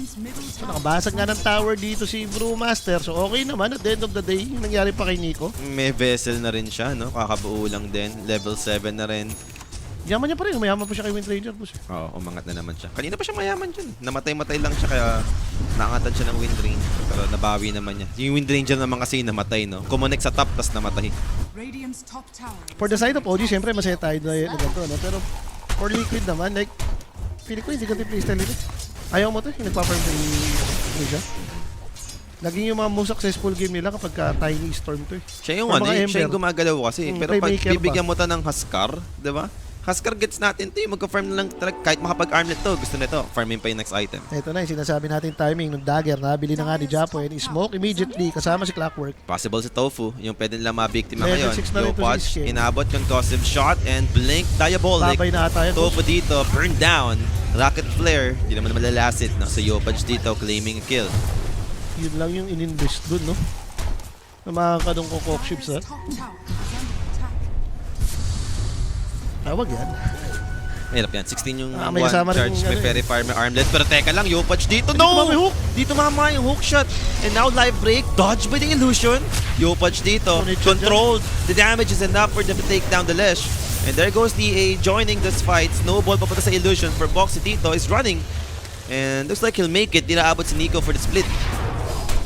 Speaker 1: So nakabasag nga ng tower dito si Brewmaster. So okay naman at the end of the day, yung nangyari pa kay Nico.
Speaker 2: May vessel na rin siya, no? Kakabuo lang din. Level 7 na rin.
Speaker 1: Yaman niya pa rin. Mayaman pa siya kay Wind Ranger. Boss.
Speaker 2: Oo, umangat na naman siya. Kanina pa siya mayaman dyan. Namatay-matay lang siya kaya naangatan siya ng Wind Ranger. Pero nabawi naman niya. Yung Wind Ranger naman kasi namatay, no? Kumonek sa top, tas namatay.
Speaker 1: For the side of OG, siyempre masaya tayo na ganito. No? Pero for Liquid naman, like, feeling ko hindi ganito yung playstyle nito. Ayaw mo to, yung nagpa-farm sa Asia. Laging yung mga most successful game nila kapag Tiny Storm to eh.
Speaker 2: Siya yung
Speaker 1: Or
Speaker 2: ano,
Speaker 1: mga
Speaker 2: siya yung
Speaker 1: Ember.
Speaker 2: gumagalaw kasi. Pero pag
Speaker 1: Playmaker ba?
Speaker 2: bibigyan mo to ng Huskar, di ba? Huskar gets natin to yung magka-farm na lang talaga. Kahit makapag-armlet to, gusto nito, farmin pa yung next item.
Speaker 1: Ito na yung sinasabi natin timing ng Dagger. Nabili na nga ni Japo and smoke immediately kasama si Clockwork.
Speaker 2: Possible si Tofu, yung pwede nila mabiktima
Speaker 1: Level
Speaker 2: ngayon.
Speaker 1: 6 na rin to si
Speaker 2: Yopaj,
Speaker 1: Skin.
Speaker 2: inabot concussive shot and Blink, Diabolic.
Speaker 1: Babay na ata yun.
Speaker 2: Tofu dito, burn down. Rocket Flare, di naman malalasit. No? So Yopaj dito, claiming a kill.
Speaker 1: Yun lang yung in-invest dun, no? Na makakadong kokok ships, ha? Tawag yan.
Speaker 2: Mahirap yan. 16 yung
Speaker 1: may
Speaker 2: one
Speaker 1: kasama rin
Speaker 2: charge.
Speaker 1: yung
Speaker 2: May
Speaker 1: ano
Speaker 2: Fairy Fire, may Armlet. Pero teka lang, Yopaj dito.
Speaker 1: Dito ba may
Speaker 2: No!
Speaker 1: hook?
Speaker 2: Dito mama yung hook shot. And now live break. Dodge by the illusion. Yopaj dito. Controlled. The damage is enough for them to take down the Lesh. And there goes DA joining this fight. Snowball papunta sa illusion for Boxy dito is running. And looks like he'll make it. Di naabot si Nico for the split.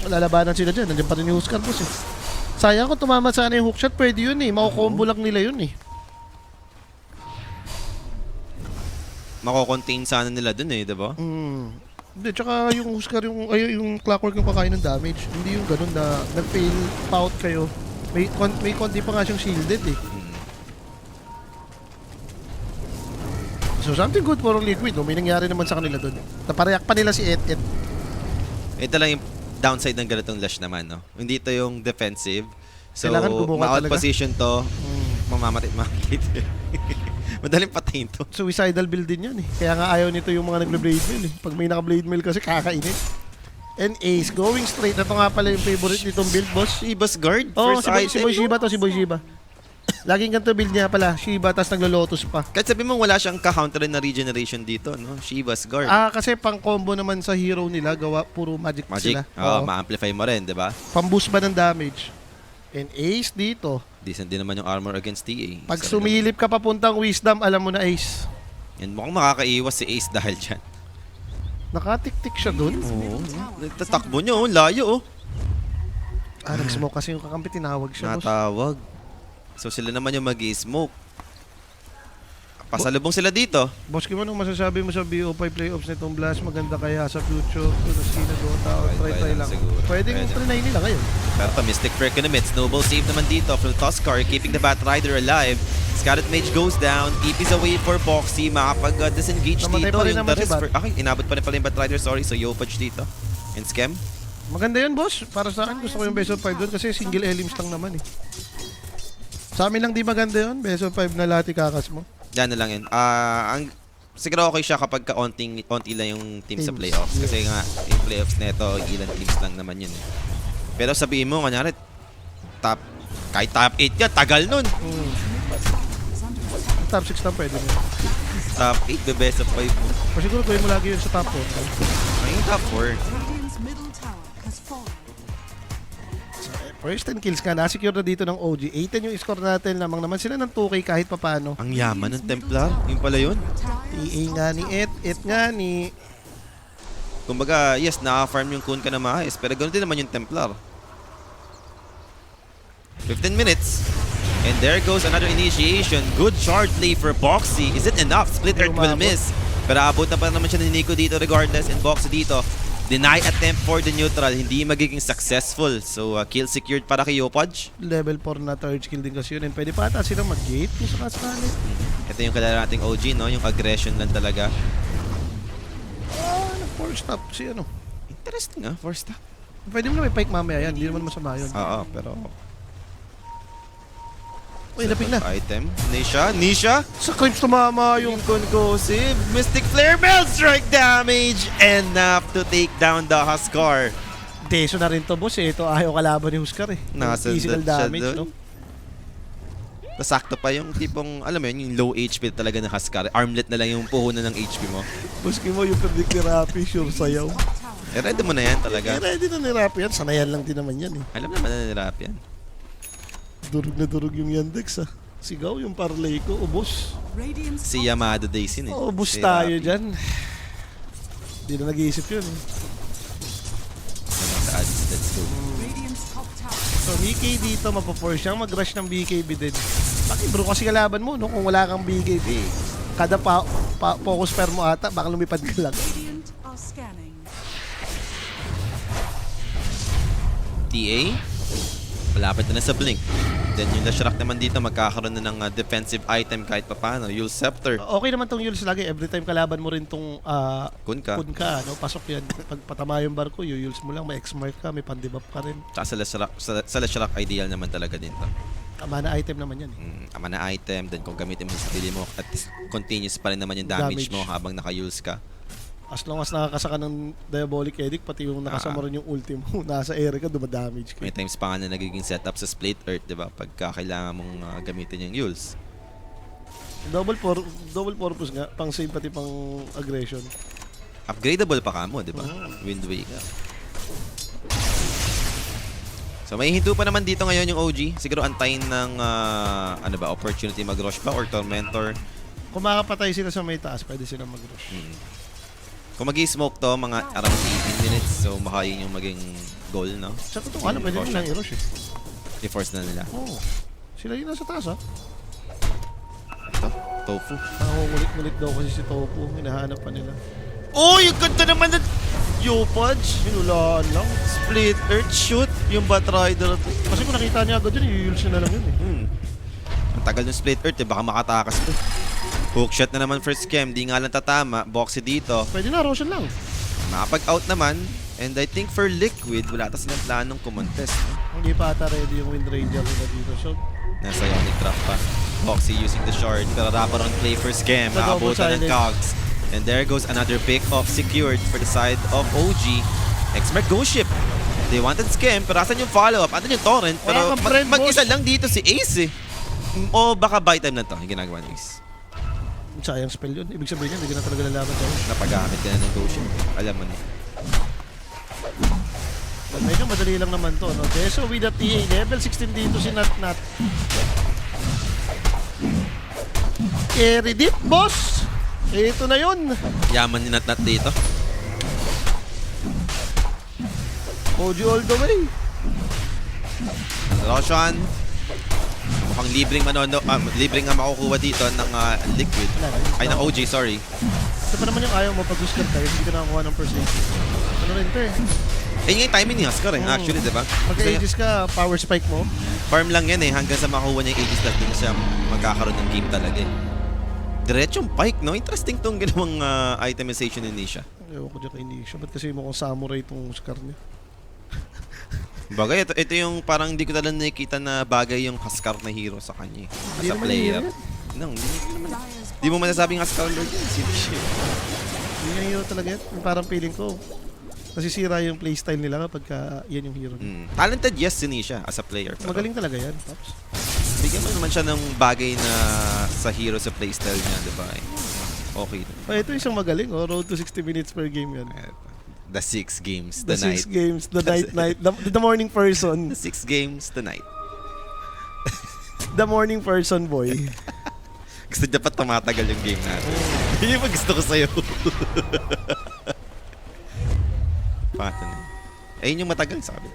Speaker 1: Lalabanan sila dyan. Nandiyan pa rin yung Huskar, boss, eh. Sayang kung tumama sana yung hookshot. Pwede yun, eh. Makukombo lang nila yun, eh.
Speaker 2: Mako-contain sana nila dun eh, diba?
Speaker 1: Hindi, tsaka yung Huskar, yung Clockwork yung kakain ng damage. Hindi yung ganun na nag-fail out kayo. May konti pa nga siyang shielded, eh. So something good for Liquid, no? May nangyari naman sa kanila dun. Napareact pa nila si Et.
Speaker 2: Ito lang yung downside ng ganitong Lash naman, no? Hindi ito yung defensive. So,
Speaker 1: Kailangan gumuha
Speaker 2: ma-out
Speaker 1: talaga.
Speaker 2: position to, mamamatay. Madaling patayin to.
Speaker 1: Suicidal build din yan, eh. Kaya nga ayaw nito yung mga nagbe-blade mail, eh. Pag may naka-blade mail kasi kakainit. And Ace, going straight. Ito nga pala yung favorite nitong build, boss.
Speaker 2: Shiba's guard,
Speaker 1: Oh,
Speaker 2: first
Speaker 1: si Boy
Speaker 2: item.
Speaker 1: Shiba to, si Boy Shiba. Laging ganito build niya pala. Shiba, tas naglo-lotus pa.
Speaker 2: Kahit sabi mo wala siyang ka-counter na regeneration dito, no? Shiba's guard.
Speaker 1: Kasi pang-combo naman sa hero nila, gawa puro magic,
Speaker 2: Magic.
Speaker 1: sila.
Speaker 2: Oo, ma-amplify mo rin, di ba?
Speaker 1: Pang-boost ba ng damage? And Ace dito.
Speaker 2: Decent din naman yung armor against TA.
Speaker 1: Pag
Speaker 2: Isa rin
Speaker 1: sumilip ka papuntang Wisdom, alam mo na Ace.
Speaker 2: naman. And mukhang makakaiwas si Ace dahil dyan.
Speaker 1: Nakatik-tik siya dun.
Speaker 2: Oo. Nagtatakbo niya, oh. Layo, oh.
Speaker 1: Nag-smoke kasi yung kakampi, tinawag siya, boss.
Speaker 2: Natawag. So sila naman yung mag-i-smoke. Pasalubong sila dito.
Speaker 1: Boss, kimo anong masasabi mo sa BO5 playoffs nitong Blast? Maganda kaya sa future? Kung sino Dota o try
Speaker 2: lang
Speaker 1: lang.
Speaker 2: siguro.
Speaker 1: Pwedeng
Speaker 2: Pwede.
Speaker 1: trinay nila ngayon.
Speaker 2: Pero pa Mystic Freak in the mid. Snowball save naman dito from Tuskar, keeping the Batrider alive. Scattered Mage goes down. TP's away for Boxy. Makapag-disengage
Speaker 1: Namatay
Speaker 2: dito.
Speaker 1: pa rin
Speaker 2: Yung
Speaker 1: naman si
Speaker 2: Daris
Speaker 1: Bat.
Speaker 2: Okay, inabot pa rin pala yung Batrider. Sorry. So Yopaj dito. And Scam.
Speaker 1: Maganda yun, boss. Para sa akin, gusto ko yung best of 5 doon kasi single elims lang naman eh. Sa amin lang di maganda yun. Best of 5 na lahat ikakas mo.
Speaker 2: Yan na lang yun. Siguro okay siya kapag onti lang yung team sa
Speaker 1: Teams,
Speaker 2: playoffs. Kasi nga, yung playoffs na ito, ilan teams lang naman yun. Pero sabihin mo, kanyari, kahit top 8 ka, tagal nun.
Speaker 1: Top 6 lang pwede mo.
Speaker 2: Top 8, the best of 5 mo.
Speaker 1: O siguro gawin mo lagi yun sa top 4.
Speaker 2: Ay, top 4.
Speaker 1: First 10 kills ka na. Secure na dito ng OG. 18 yung score natin. Lamang naman sila ng 2K kahit papano.
Speaker 2: Ang yaman ng Templar. Yung pala yun.
Speaker 1: TA nga ni Et nga ni...
Speaker 2: Kumbaga, yes, naka-farm yung Kun ka na maayos. Pero ganoon din naman yung Templar. 15 minutes. And there goes another initiation. Good shard play for Boxy. Is it enough? Split Earth will miss. Pero abot na pa naman siya ni Nico dito regardless. And Boxy dito. Deny attempt for the neutral. Hindi magiging successful. So, kill secured para kay Yopaj.
Speaker 1: Level 4 na third skill din kasi yun. And pwede pa ata silang mag-gate kung sakasakali.
Speaker 2: Ito yung kalala nating OG, no? Yung aggression lang talaga.
Speaker 1: Nag-force stop si ano.
Speaker 2: Interesting, ah. First stop.
Speaker 1: Pwede mo na may pike mamaya yan. Hindi naman masama yun.
Speaker 2: Oo, pero...
Speaker 1: Uy, lapig na.
Speaker 2: Item. Nisha.
Speaker 1: Sa crimes tumama yung...
Speaker 2: Yung conclusive. Mystic Flare Belt strike damage. Enough to take down the Huskar.
Speaker 1: Deso na rin to, boss. Eh. Ito ayaw kalaban ni Huskar eh.
Speaker 2: Nasa
Speaker 1: Physical
Speaker 2: siya
Speaker 1: damage,
Speaker 2: dun.
Speaker 1: no?
Speaker 2: Sakto pa yung tipong, alam mo yun, yung low HP talaga ng Huskar. Armlet na lang yung puhunan ng HP mo.
Speaker 1: Buski mo yung predict ni Rapi, sure sayaw.
Speaker 2: Ready mo na yan talaga.
Speaker 1: Ready na ni Rapi yan. Sanayan lang din naman yan eh.
Speaker 2: Alam naman na nirap yan.
Speaker 1: Durug na durug yung Yandex ah. Sigaw yung parlay ko, ubos.
Speaker 2: Si Yamada Daisy eh.
Speaker 1: Ubos
Speaker 2: Si
Speaker 1: tayo
Speaker 2: Rapi.
Speaker 1: dyan. Hindi na nag-iisip yun eh.
Speaker 2: Ano sa ads, let's go.
Speaker 1: So BKB dito, mapaforce siyang mag-rush ng BKB din. Bakit bro, kasi kalaban mo, no? Kung wala kang BKB, kada focus pair mo ata, baka lumipad ka lang.
Speaker 2: TA, malapit na sa Blink. Then yung Lashrak naman dito, magkakaroon na ng defensive item kahit papano. Yule Scepter,
Speaker 1: Okay naman tong Yules lagi, every time kalaban mo rin tong
Speaker 2: kun ka.
Speaker 1: kun ka, no? Pasok yan. Pag patama yung barko, Yules mo lang, may X-mark ka, may pandebuff ka rin.
Speaker 2: Tsaka sa Lashrak, ideal naman talaga din to.
Speaker 1: Tama na item naman yan eh.
Speaker 2: Ama na item, then kung gamitin mo sa sarili mo, at least continuous pa rin naman yung damage
Speaker 1: Damage.
Speaker 2: mo habang naka-Yules ka.
Speaker 1: As long as nakakasaka ng Diabolic Edict, pati yung nakasama rin yung ulti mo, nasa area ka, dumadamage ka.
Speaker 2: May times pa nga na nagiging setup sa Split Earth, di ba? Pagka kailangan mong gamitin yung Yules.
Speaker 1: Double purpose nga, pang save pati pang aggression.
Speaker 2: Upgradable pa ka mo, di ba? Wind Waker. So may hinto pa naman dito ngayon yung OG. Siguro antayin ng opportunity mag-rush pa or Tormentor.
Speaker 1: Kung makapatay sila sa may taas, pwede sila mag-rush.
Speaker 2: Kung mag-i-smoke to, mga around 18 minutes. So baka yun yung maging goal, no?
Speaker 1: Sa totoo, ano, pwede nilang i-rush eh.
Speaker 2: I-force na nila.
Speaker 1: Oo. Sila yun nasa taas ah.
Speaker 2: Ito, Tofu.
Speaker 1: Nangungulit-ngulit daw kasi si Topo. Hinahanap pa nila.
Speaker 2: Oh, yung ganda naman ng Yopaj.
Speaker 1: Hinulaan lang.
Speaker 2: Split Earth shoot. Yung Batrider.
Speaker 1: Kasi kung nakita niya agad yun, i-use na lang yun eh.
Speaker 2: Ang tagal ng Split Earth, eh. Baka makatakas to. Hookshot na naman first scam. Di nga lang tatama. Boxy dito.
Speaker 1: Pwede na, Roshan lang.
Speaker 2: Makapag-out naman. And I think for Liquid, wala ta silang planong kumontest. No?
Speaker 1: Hindi pa ata ready yung Wind Ranger nila dito. So,
Speaker 2: Nasa Ionic Trap pa. Boxy using the shard. Pero wraparound play for scam.
Speaker 1: Sa double
Speaker 2: Nakabutan ng
Speaker 1: sided.
Speaker 2: cogs. And there goes another pick off secured for the side of OG. X-Mark Ghost Ship. They wanted scam, pero asan yung follow-up? Asan yung torrent? Pero
Speaker 1: Wala kang friend,
Speaker 2: mag-isa
Speaker 1: boss.
Speaker 2: lang dito si Ace eh. O baka buy time na to, yung ginagawa ni Ace.
Speaker 1: sayang spell yun. Ibig sabihin niya, hindi ka na talaga lalaban sa'yo.
Speaker 2: Napagamit ka na ng Ghost Ship. Alam mo na.
Speaker 1: Medyo madali lang naman to, no? Deso with the TA, level 16 dito si Nat. Carry deep, boss! Ito na yun.
Speaker 2: Yaman ni Nat dito.
Speaker 1: OG all the way.
Speaker 2: Roshan. Mukhang libreng nga makukuha dito ng Liquid. Ay, ng OG, sorry.
Speaker 1: Ito pa naman yung ayaw mo pag Huskar tayo, hindi ka nakakuha ng percentage. Ano rin ito eh.
Speaker 2: Nga yung timing ni Huskar actually, diba?
Speaker 1: Pag-Aegis ka, power spike mo.
Speaker 2: Farm lang yan hanggang sa makuha niya yung Aegis lang din siya magkakaroon ng game talaga Diretsong pike, no? Interesting tong ginawang itemization ni Nisha.
Speaker 1: Ewan ko dyan kay Nisha. Ba't kasi mukhang samurai itong Huskar niya?
Speaker 2: Bagay, ito yung parang hindi ko talaga nakikita na bagay yung Huskar na hero sa kanya as a player. Hindi mo masasabing Huskar Lord yan.
Speaker 1: Hindi niya hero talaga yan. Parang feeling ko, nasisira yung playstyle nila kapag yan yung hero.
Speaker 2: Talented, yes, si Nisha as a player. Pero
Speaker 1: Magaling talaga yan, Pops.
Speaker 2: bigyan mo naman siya ng bagay na sa hero sa playstyle niya, diba? Okay.
Speaker 1: Ito isang magaling, road to 60 minutes per game yan.
Speaker 2: The 6 games,
Speaker 1: The
Speaker 2: the night.
Speaker 1: 6 games, the night, the morning person.
Speaker 2: The 6 games, the night.
Speaker 1: The morning person, boy.
Speaker 2: Gusto niya pa tumatagal yung game natin. Yun yung gusto ko sa'yo. Pattern. Ayun yung matagal, sabi.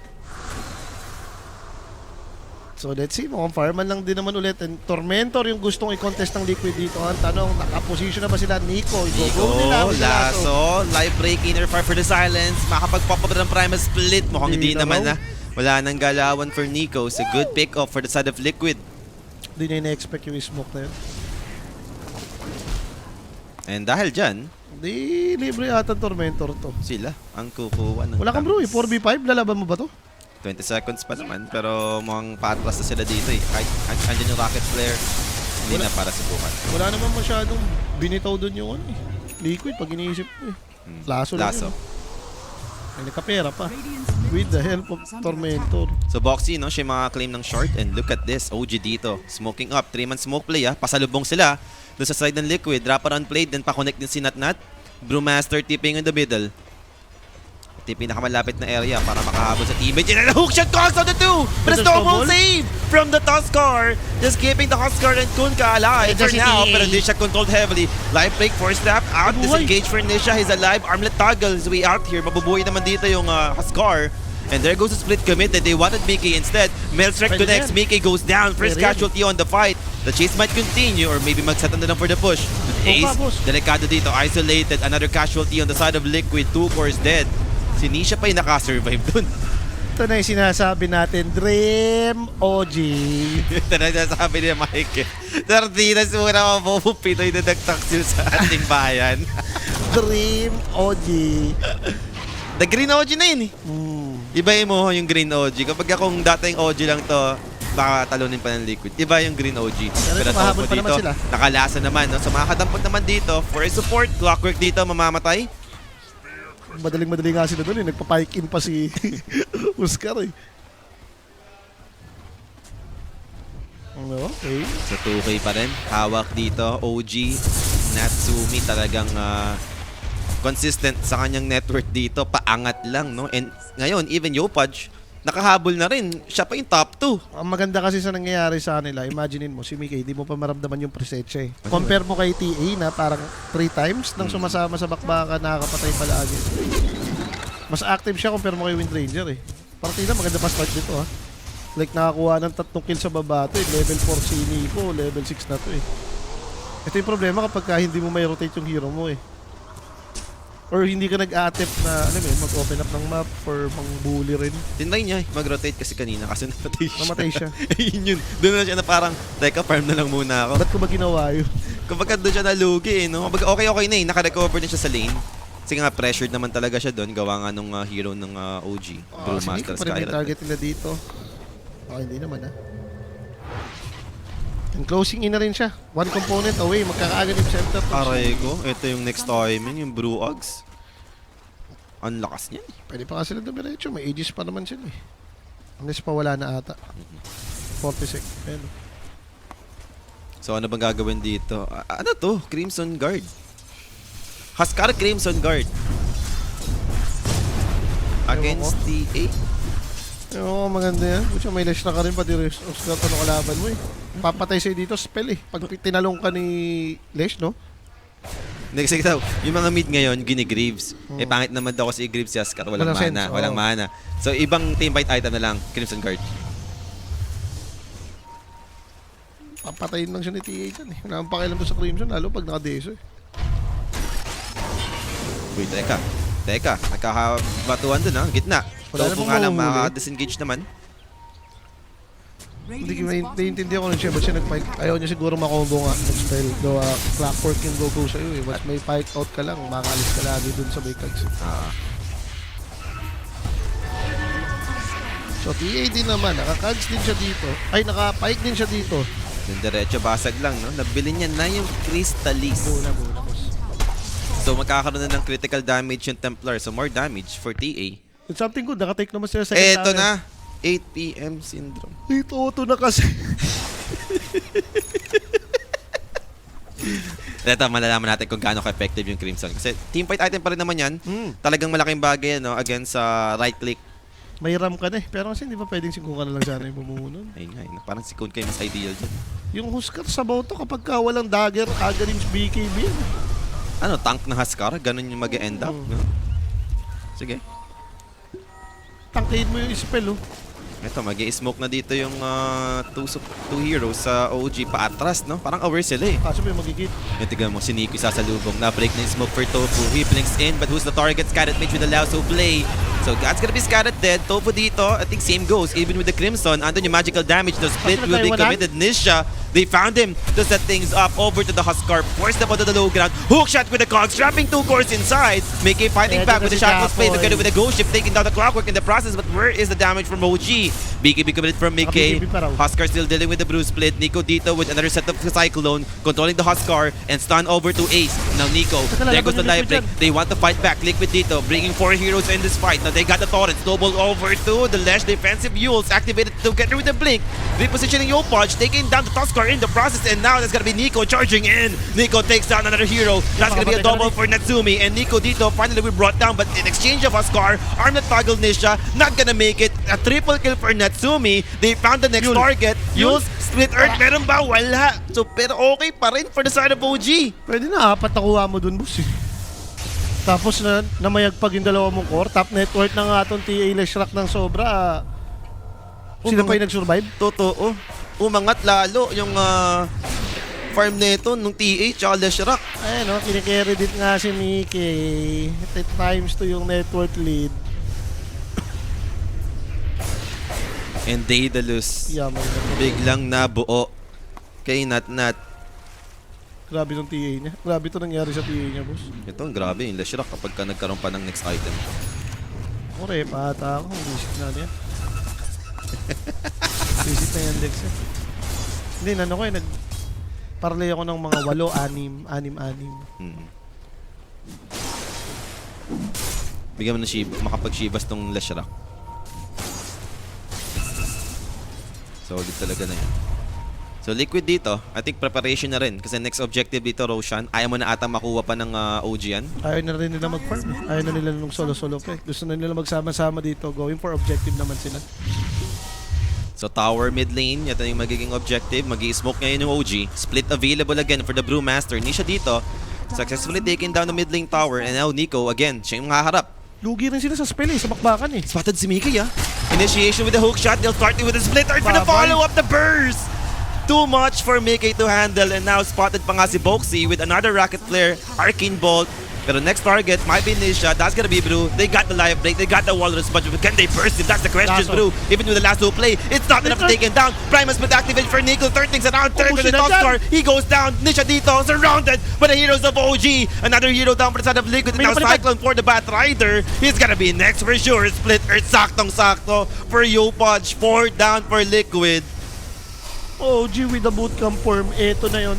Speaker 1: So let's see, mukhang fireman lang din naman ulit. And Tormentor yung gustong i-contest ng Liquid dito. Ang tanong, nakaposition na ba sila? Nico, i-go nila.
Speaker 2: Lasso, live break, inner fire for the silence. Makapag-pop up ng Primal Split. Mukhang hindi naman na. Wala nang galawan for Nico. It's a good pick-up for the side of Liquid.
Speaker 1: Hindi niya ina-expect yung smoke na yun.
Speaker 2: And dahil dyan,
Speaker 1: Di libre yata ang Tormentor to.
Speaker 2: sila ang kukuha ng
Speaker 1: Wala kang bro, 4v5, lalaban mo ba to?
Speaker 2: 20 seconds pa naman, pero mukhang patras na sila dito Kahit andyan yung rocket flare, hindi na para subukan.
Speaker 1: Wala naman masyadong binitaw doon yung ano eh. Liquid pag iniisip ko eh. Lasso lang
Speaker 2: Lasso.
Speaker 1: yun. Ay, nakapera pa. With the help of Tormentor.
Speaker 2: So Boxy, no, siya yung mga claim ng short. And look at this, OG dito. Smoking up, 3-man smoke play pasalubong sila. Doon sa side ng Liquid, wrapper on plate, then pa-connect din si Natnat. Brewmaster tipping in the middle. Ito yung pinakamalapit na area para makahabol sa teammate. And a hook shot calls on the 2! But a snowball save from the Tuskar! Just keeping the Huskar and Kunkka alive for now. Pero Nisha controlled heavily. Live break, force snap out. Disengage for Nisha. He's alive. Armlet toggle his way out here. Mabubuhay naman dito yung Huskar. And there goes the split committed. They wanted Mickey instead. Maelstrom connects. Mickey goes down. First casualty on the fight. The chase might continue or maybe mag-set na lang for the push. Ace, delikado dito. Isolated. Another casualty on the side of Liquid. 2 cores dead. Si Nisha pa yung nakasurvive dun.
Speaker 1: Ito na yung sinasabi natin, Dream OG.
Speaker 2: Ito na yung sinasabi ni Mike. Sardinas muna mga Pinoy na nagtaksil sa ating bayan.
Speaker 1: Dream OG.
Speaker 2: The Green OG na yun Ibahin mo yung Green OG. Kapag akong dating OG lang to, baka talunin pa ng Liquid. Iba yung Green OG.
Speaker 1: Pero mahabol pa naman sila.
Speaker 2: Nakalasa naman. No? So makakadampot naman dito. For a support, Clockwork dito mamamatay.
Speaker 1: Madaling-madali nga sila doon eh. Nagpa-pike in pa si Huskar eh. Okay.
Speaker 2: So 2K pa rin. Hawak dito. OG. Natsumi talagang consistent sa kanyang network dito. Paangat lang, no? And ngayon, even Yopaj, nakahabol na rin. Siya pa yung top 2.
Speaker 1: Ang maganda kasi sa nangyayari sa kanila, imaginein mo, si Mickey, di mo pa maramdaman yung presensya eh. Compare mo kay TA na parang 3 times nang sumasama sa bakbakan, nakakapatay palagi. Mas active siya compare mo kay Windranger eh. Partida, maganda pa start dito ha. Like nakakuha ng 3 kills sa baba to eh. Level 4 si Nico, level 6 na to eh. Ito yung problema kapag hindi mo may rotate yung hero mo eh. Or hindi ka nag-attempt na mag-open up ng map or mang-bully rin.
Speaker 2: Tinry niya mag-rotate kasi kanina kasi namatay siya.
Speaker 1: Namatay siya.
Speaker 2: Ayun yun. Doon na siya na parang, teka, farm na lang muna ako.
Speaker 1: Ba't ko ba ginawa yun?
Speaker 2: Kumbaga doon siya nalugi no? Okay na naka-recover na siya sa lane. Kasi nga pressured naman talaga siya doon. Gawa nga nung hero ng OG.
Speaker 1: Sige,
Speaker 2: Brewmaster
Speaker 1: pa rin may target nila dito. Okay, hindi naman And closing in na rin siya. 1 component away. Magkakaagad yung center.
Speaker 2: Aray ko, ito yung next timing, yung Brewugs. Ang lakas niya.
Speaker 1: Pwede pa kasi sila dumiretso. May ages pa naman sila eh. Unless pa wala na ata. 40 sec. Pero.
Speaker 2: So ano bang gagawin dito? Ano to? Crimson Guard. Huskar Crimson Guard. against TA.
Speaker 1: Oo, maganda yan. Kutsa, may lash na ka rin pati Oscar, ano kalaban mo eh. Papatay sa'yo dito, spell eh. Pag tinalong ka ni Lesh, no?
Speaker 2: Hindi kasi daw, yung mga mid ngayon, gini-Greaves. Eh, pangit naman daw kasi i-Greaves si Ascar. Walang
Speaker 1: Walang sense,
Speaker 2: mana.
Speaker 1: oo.
Speaker 2: Walang mana. So, ibang team fight item na lang. Crimson Guard.
Speaker 1: Papatayin lang siya ni TA dyan eh. Wala kang pakialam doon sa Crimson, lalo pag naka-deso eh.
Speaker 2: Uy, teka. Nagkakabatuan dun ha. Gitna.
Speaker 1: Wala
Speaker 2: So, kung
Speaker 1: namang
Speaker 2: nga lang,
Speaker 1: mahuhuli.
Speaker 2: maka-disengage naman.
Speaker 1: Hindi ko naiintindihan ko nun siya, ba't siya nag-pike? Ayaw niya siguro makombo nga ng style. Though clockwork yung go-go sa'yo eh. Mas may pike out ka lang, makalis ka lagi dun sa may kags. So TA din naman, naka-kags din siya dito. Ay, naka-pike din siya dito.
Speaker 2: Yung diretso basag lang, no? Nabili niya na yung Crystallis.
Speaker 1: Buna, boss.
Speaker 2: So, magkakaroon na ng critical damage yung Templar. So, more damage for TA.
Speaker 1: It's something good, naka-take naman sila sa
Speaker 2: Eto na. 8 PM syndrome.
Speaker 1: Ito, auto na kasi.
Speaker 2: Ito, malalaman natin kung gaano ka-effective yung Crimson. Kasi team fight item pa rin naman yan. Talagang malaking bagay no, against sa right click.
Speaker 1: May ram ka na eh. Pero kasi hindi pa pwedeng singkukan na lang sana yung bumuno.
Speaker 2: Ayun nga, parang si Kun kayo mas ideal dyan.
Speaker 1: Yung Huskar sa Boto kapag ka walang dagger, agalim BKB.
Speaker 2: Ano, tank na Huskar? Ganun yung mag-end up. No? Sige.
Speaker 1: Tangkayin mo yung spell oh.
Speaker 2: Ito, mag-i-smoke na dito yung two heroes sa OG paatras, no? Parang aware sila eh.
Speaker 1: Kaso may magigit.
Speaker 2: Yung tignan mo, si Nico sasalubong. Na-break na yung smoke for Tofu. He blinks in, but who's the target? Scattered Mage with the Lao, so play. So that's gonna be scattered dead. Tofu dito, I think same goes. Even with the Crimson, andun yung magical damage. The split will be committed. Nisha, they found him to set things up over to the Huskar. Forced up onto the low ground. Hook shot with the cogs, trapping two cores inside. Mickey fighting back with the shackles play together with the ghost ship, taking down the clockwork in the process. But where is the damage from OG? BKB committed from Mickey.
Speaker 1: BKB pa raw.
Speaker 2: Huskar still dealing with the bruise split. Nico dito with another set of Cyclone, controlling the Huskar and stun over to Ace. Now Nico, there goes the life break. They want to fight back. Liquid dito, bringing 4 heroes in this fight. Now they got the Torrent, snowball over to the Lesh. Defensive Yules activated together with the Blink. Repositioning Yopaj, taking down the Huskar in the process. And now that's gonna be Nico charging in. Nico takes down another hero. That's gonna be a double for Natsumi. And Nico dito finally we brought down, but in exchange of Huskar, arm that toggle Nisha, not gonna make it. A triple kill for Natsumi. They found the next target. Yules, split earth, meron ba? Wala. So, pero okay pa rin for the side of OG.
Speaker 1: Pwede na, apat nakuha mo dun, boss eh. Tapos na namayagpag yung dalawa mong core. Top net worth na nga itong TA Leshrac ng sobra. Sila pa yung nag-survive?
Speaker 2: Totoo. Umangat lalo yung farm neto nung TH tsaka Leshrac.
Speaker 1: Ayun no, kinikerry din nga si Mickey. Times to yung net worth lead.
Speaker 2: And Daedalus,
Speaker 1: Yaman na.
Speaker 2: biglang nabuo kay Natnat.
Speaker 1: Grabe tong TA niya. Grabe to nangyari sa TA niya, boss.
Speaker 2: Ito, grabe yung Leshrac kapag ka nagkaroon pa ng next item.
Speaker 1: Ako repa ata ako. Visit na niya. Visit na yan, Lex. Eh. Hindi, nano ko eh. Parlay ako ng mga 8, 6.
Speaker 2: Bigyan mo ng Shiba, makapag-Shibas tong Leshrac. Solid talaga na yan. So Liquid dito, I think preparation na rin. Kasi next objective dito, Roshan. Ayaw mo na ata makuha pa ng OG yan.
Speaker 1: Ayaw na rin nila mag-farm. Ayaw na nila nung solo-solo pa. Gusto na nila magsama-sama dito. Going for objective naman sila.
Speaker 2: So tower mid lane, ito yung magiging objective. Mag-i-smoke ngayon yung OG. Split available again for the Brewmaster. Nisha dito, successfully taking down the mid lane tower. And now Nico, again, siya yung haharap.
Speaker 1: Lugi rin sila sa spell eh, sa bakbakan eh.
Speaker 2: Spotted si Mickey Initiation with the hook shot. They'll start with the split art for the follow up the burst. Too much for Mickey to handle, and now spotted pa nga si Boxy with another Rocket Flare, Arcane Bolt. Pero next target might be Nisha. That's gonna be Brew. They got the life break, they got the Walrus, but can they burst him? That's the question, Brew. Even with the last 2 play, it's not enough to take him down. Primus with activate for Nico, third things around, third for the top star. He goes down. Nisha dito, surrounded by the heroes of OG. Another hero down for the side of Liquid, and now Cyclone for the Bat Rider. He's gonna be next for sure. Split Earth, saktong-sakto for Yopaj. 4 down for Liquid.
Speaker 1: OG with the bootcamp form, eto na yon.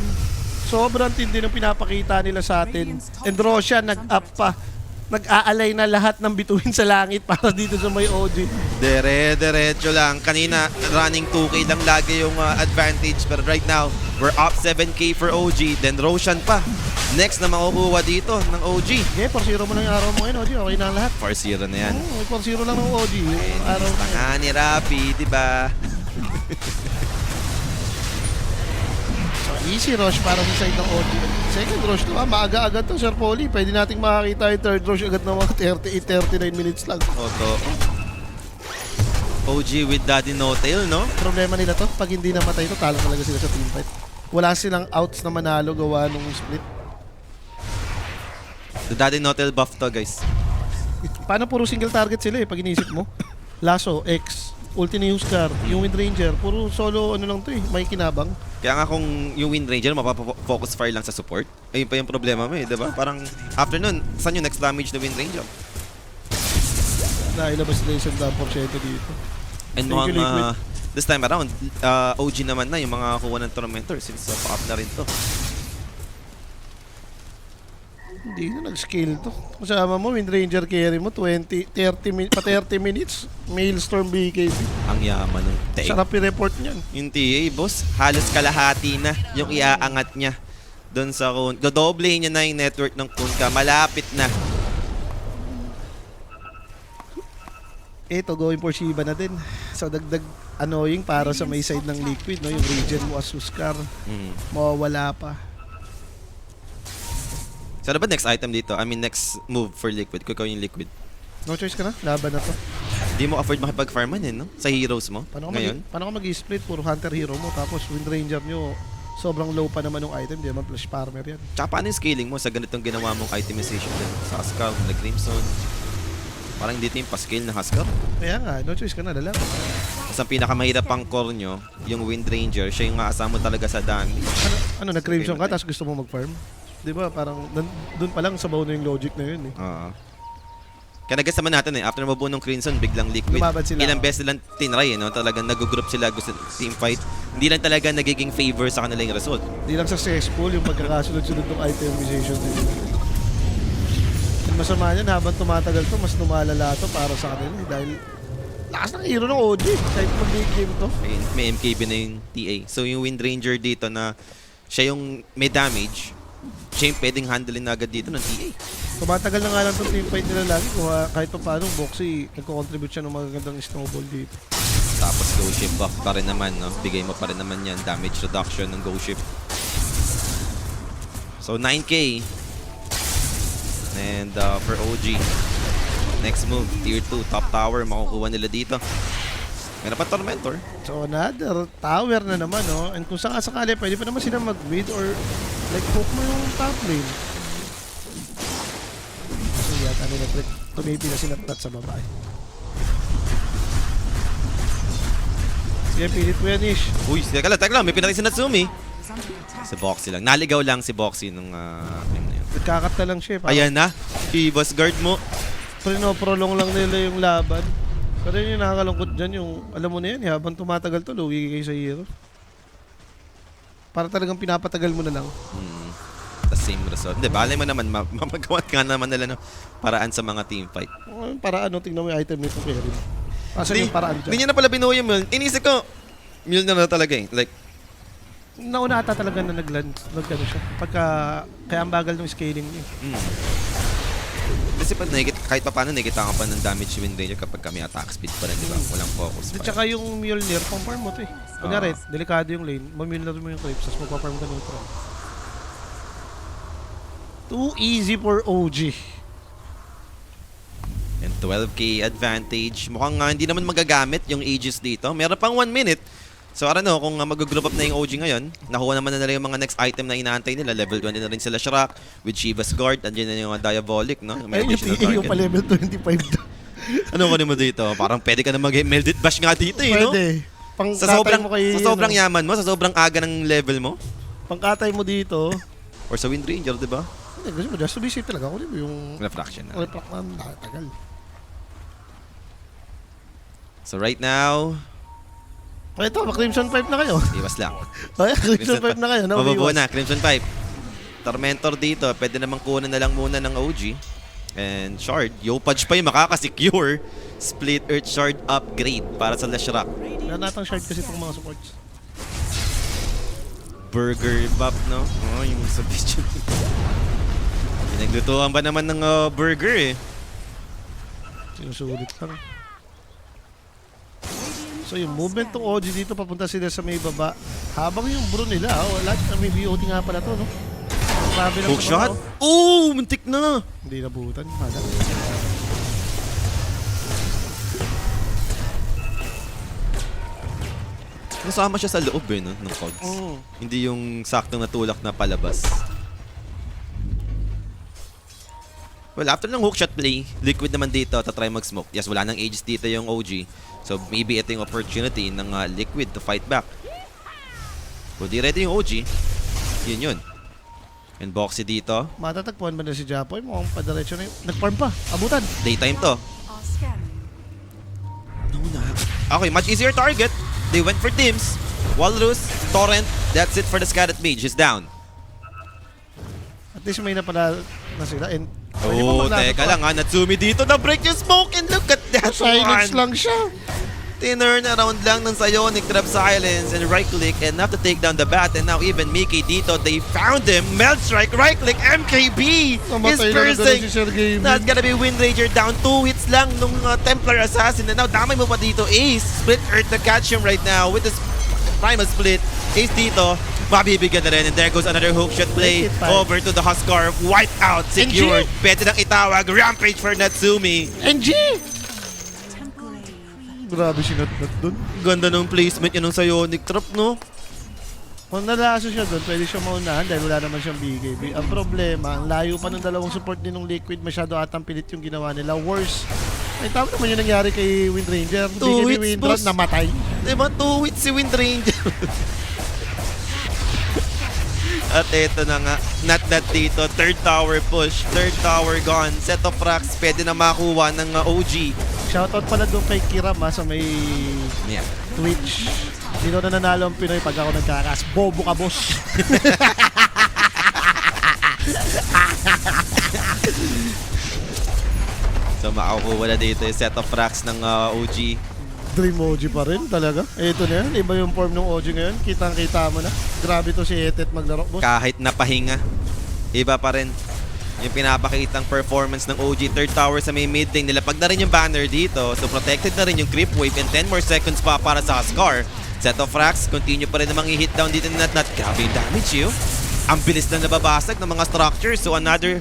Speaker 1: Sobrang tindi ng pinapakita nila sa atin. And Roshan nag-up pa. Nag-aalay na lahat ng bituin sa langit para dito sa may OG.
Speaker 2: Diretso lang. Kanina, running 2K lang lagi yung advantage. Pero right now, we're up 7K for OG. Then Roshan pa. next na makukuha dito ng OG.
Speaker 1: Okay, 4-0 mo na yung araw mo ngayon, OG. Okay na ang lahat.
Speaker 2: 4-0 na yan.
Speaker 1: Oo, 4-0 lang ng OG. Yung araw mo.
Speaker 2: Tanga ni Rafi, di ba?
Speaker 1: So, easy rush para sa side ng OG. Second rush to, maaga-agad to, Sir Polly. Pwede nating makakita yung third rush agad ng mga 38-39 minutes lang.
Speaker 2: Oto. OG with Daddy No Tail, no?
Speaker 1: Problema nila to, pag hindi namatay to, talo talaga sila sa teamfight. Wala silang outs na manalo gawa nung split.
Speaker 2: The Daddy No Tail buff to, guys.
Speaker 1: Paano puro single target sila pag inisip mo? Lasso, X, ulti ni Huskar, yung Wind Ranger, puro solo ano lang to may kinabang.
Speaker 2: Kaya nga kung yung Wind Ranger, mapapa-focus fire lang sa support, ayun pa yung problema mo di ba? Parang after nun, saan yung next damage na Wind Ranger?
Speaker 1: Nailabas nila yung 100% dito.
Speaker 2: And
Speaker 1: Thank you,
Speaker 2: mukhang
Speaker 1: Liquid.
Speaker 2: this time around, OG naman na yung mga kuha ng Tormentor since pa-up na rin to.
Speaker 1: Hindi na nag-scale to. Kasama mo, Wind Ranger carry mo, 30 minutes, Maelstrom BKB.
Speaker 2: Ang yaman ng take.
Speaker 1: Sarap i-report niyan.
Speaker 2: Yung TA, boss, halos kalahati na yung iaangat niya doon sa Kun. Dodoble niya na yung network ng Kunka. Malapit na.
Speaker 1: Ito, going for Shiba na din. So, dagdag annoying para sa may side ng Liquid, no? Yung region mo as Huskar, mawawala pa.
Speaker 2: So ano ba next item dito? I mean next move for Liquid. Kukaw yung Liquid.
Speaker 1: No choice ka na, laban na to.
Speaker 2: Di mo afford makipag-farman no? Sa heroes mo ngayon.
Speaker 1: Paano ka mag-split? Puro Hunter hero mo, tapos Wind Ranger nyo, sobrang low pa naman ng item, di naman flash farmer yan.
Speaker 2: Tsaka paano yung scaling mo sa ganitong ginawa mong itemization din? Sa Huskar, na Crimson. Parang dito yung pa-scale na Huskar.
Speaker 1: Kaya nga, no choice ka na, lalaban.
Speaker 2: Tapos ang pinakamahirap pang core nyo, yung Wind Ranger, siya yung maasama mo talaga sa damage.
Speaker 1: Ano nag-crimson ka, tapos gusto mo mag-farm? Di ba, parang doon pa lang sabaw na yung logic na yun eh.
Speaker 2: Oo. Kaya nag-guess naman natin after mabuo ng Crimson, biglang Liquid.
Speaker 1: Lumabad sila.
Speaker 2: Ilang beses nilang tinry, no? Talagang nag-group sila, gusto team fight. Hindi lang talaga nagiging favor sa kanila yung result.
Speaker 1: Hindi lang successful yung pagkakasunod-sunod ng itemization nila. Ang masama yan, habang tumatagal to, mas lumalala to para sa kanila dahil lakas ng hero ng OG. Kahit mag-late game to.
Speaker 2: May MKB na yung TA. So yung Wind Ranger dito na siya yung may damage, siya yung pwedeng handlein na agad dito ng TA.
Speaker 1: Tumatagal na nga lang itong teamfight nila lagi kung kahit pa paano Boxy nagko-contribute siya ng magagandang snowball dito.
Speaker 2: Tapos Go Ship buff pa rin naman, no? Bigay mo pa rin naman yan, damage reduction ng Go Ship. So 9k. And for OG, next move, tier 2, top tower, makukuha nila dito. Meron pa Tormentor.
Speaker 1: So another tower na naman, no? And kung sakasakali, pwede pa naman sila mag-mid or like hook mo yung top lane. So yata nila tumipi na sinatnat sa babae. Sige, pilit mo yan, Ish.
Speaker 2: Uy, teka lang, may pinatay si Natsumi. Si Boxy lang. Naligaw lang si Boxy nung time na yun.
Speaker 1: Nagkakat na lang siya.
Speaker 2: Ayan na, i-boss guard mo.
Speaker 1: Prolong lang nila yung laban. Pero yun yung nakakalungkot dyan, yung alam mo na yan, habang tumatagal to, lugi kayo sa hero. Para talagang pinapatagal mo na lang.
Speaker 2: The same result. Hindi, balay mo naman, mamagawa ka naman nila no, paraan sa mga team fight.
Speaker 1: Para ano, tingnan mo yung item nito, Kerry. Kasi yung paraan dyan.
Speaker 2: Hindi niya na pala binuo yung Mule. Inisip ko, Mule na talaga eh. Like,
Speaker 1: nauna ata talaga na nag-ano siya. Kaya ang bagal ng scaling niya.
Speaker 2: Kasi pag kahit pa paano, nakikita ka pa ng damage Wind Ranger kapag kami attack speed pa rin, di ba? Walang focus
Speaker 1: At
Speaker 2: pa.
Speaker 1: saka yung Mjolnir, pang-farm mo to eh. Kunyari, delikado yung lane, mamilnar mo yung creeps, tapos magpa-farm ka neutral. Too easy for OG.
Speaker 2: And 12k advantage. Mukhang hindi naman magagamit yung Aegis dito. Meron pang 1 minute. So, I don't know, kung mag-group up na yung OG ngayon, nakuha naman na nila yung mga next item na inaantay nila. Level 20 na rin sila Shrock with Shiva's Guard. Andiyan na yung Diabolic, no? May
Speaker 1: Ayun
Speaker 2: additional
Speaker 1: yung
Speaker 2: target.
Speaker 1: pa level 25 daw.
Speaker 2: Ano ko mo dito? Parang pwede ka na mag-melded bash nga dito eh, no?
Speaker 1: Pwede.
Speaker 2: Sa sobrang yaman mo, sa sobrang aga ng level mo.
Speaker 1: Pangkatay mo dito.
Speaker 2: Or sa Wind Ranger, di ba?
Speaker 1: Hindi, gusto mo, just to be safe talaga. Kunin mo yung
Speaker 2: Refraction na.
Speaker 1: refract na nakatagal.
Speaker 2: So right now,
Speaker 1: Ito, Crimson 5 na kayo.
Speaker 2: iwas lang.
Speaker 1: Crimson 5 na kayo.
Speaker 2: Mababuo na, Crimson 5. Tormentor dito, pwede namang kunan na lang muna ng OG. And Shard, Yopaj pa yung makakasecure. Split Earth Shard upgrade para sa Leshrac.
Speaker 1: Wala natang shard kasi itong mga supports.
Speaker 2: burger bop, no? Oh, yung sa video. Pinaglutuan ba naman ng burger eh?
Speaker 1: Sinusulit lang. So yung movement ng OG dito papunta sila sa may baba. Habang yung bro nila, wala. May BOT nga pala to, no? Grabe lang
Speaker 2: Hook
Speaker 1: sa
Speaker 2: shot?
Speaker 1: mga,
Speaker 2: Oh, muntik na!
Speaker 1: Hindi nabutan. Hala.
Speaker 2: Nasama siya sa loob eh, no? Ng cogs.
Speaker 1: Mm.
Speaker 2: Hindi yung saktong natulak na palabas. Well, after ng hook shot play, Liquid naman dito, tatry mag-smoke. Yes, wala nang Aegis dito yung OG. So, maybe ito yung opportunity ng Liquid to fight back. Kung di ready yung OG, yun yun. And Boxy dito.
Speaker 1: Matatagpuan ba na si Japoy? Mukhang padiretso na yun. Nag-farm pa. Abutan.
Speaker 2: Daytime to. No na. Okay, much easier target. They went for teams. Walrus, Torrent. That's it for the Scattered Mage. He's down.
Speaker 1: At least may napala na sila. And pwede pa
Speaker 2: Oh,
Speaker 1: maglaro
Speaker 2: teka
Speaker 1: pa.
Speaker 2: lang ha. Natsumi dito. Na-break yung smoke and look at that
Speaker 1: Silence
Speaker 2: one.
Speaker 1: lang siya.
Speaker 2: Tinurn around lang ng Psionic Trap Silence and right-click enough to take down the bat. And now even Mickey dito, they found him. Melt Strike, right-click, MKB is
Speaker 1: Namatay na ganun
Speaker 2: piercing.
Speaker 1: si Sergey.
Speaker 2: That's gonna be Wind Ranger down 2 hits lang nung Templar Assassin. And now damay mo pa dito, Ace. Split Earth to catch him right now with this Primal Split. Ace dito, mabibigyan na rin. And there goes another hook shot play
Speaker 1: Make it five.
Speaker 2: over to the Huskar. Whiteout secured. Pwede nang itawag. Rampage for Natsumi.
Speaker 1: NG! Grabe si Nat dun.
Speaker 2: Ganda ng placement niya ng Psionic Trap, no?
Speaker 1: Kung nalaso siya dun, pwede siya maunahan dahil wala naman siyang BKB. Ang problema, ang layo pa ng dalawang support din ng Liquid. Masyado atang pilit yung ginawa nila. Worse. Ay, tama naman yung nangyari kay Wind Ranger.
Speaker 2: Two
Speaker 1: BKB
Speaker 2: hits,
Speaker 1: Wind
Speaker 2: boss.
Speaker 1: Rod, namatay.
Speaker 2: Diba? 2 hits si Wind Ranger. At eto na nga, not that dito, third tower push, third tower gone, set of racks, pwede na makuha ng OG.
Speaker 1: Shoutout pala doon kay Kiram sa may
Speaker 2: Yeah.
Speaker 1: Twitch. Dito na nanalo ang Pinoy pag ako nagkakas. Bobo ka, boss.
Speaker 2: So makakuha na dito yung set of racks ng OG.
Speaker 1: Dream OG pa rin talaga. Ito na yan. Iba yung form ng OG ngayon. Kitang-kita mo na. Grabe to si Etet maglaro, boss.
Speaker 2: Kahit napahinga, iba pa rin yung pinapakitang performance ng OG. Third tower sa may mid lane. Nilapag na rin yung banner dito. So protected na rin yung creep wave and 10 more seconds pa para sa Huskar. Set of racks, continue pa rin namang i-hit down dito ni Natnat. Grabe yung damage yun. Ang bilis na nababasag ng mga structures. So another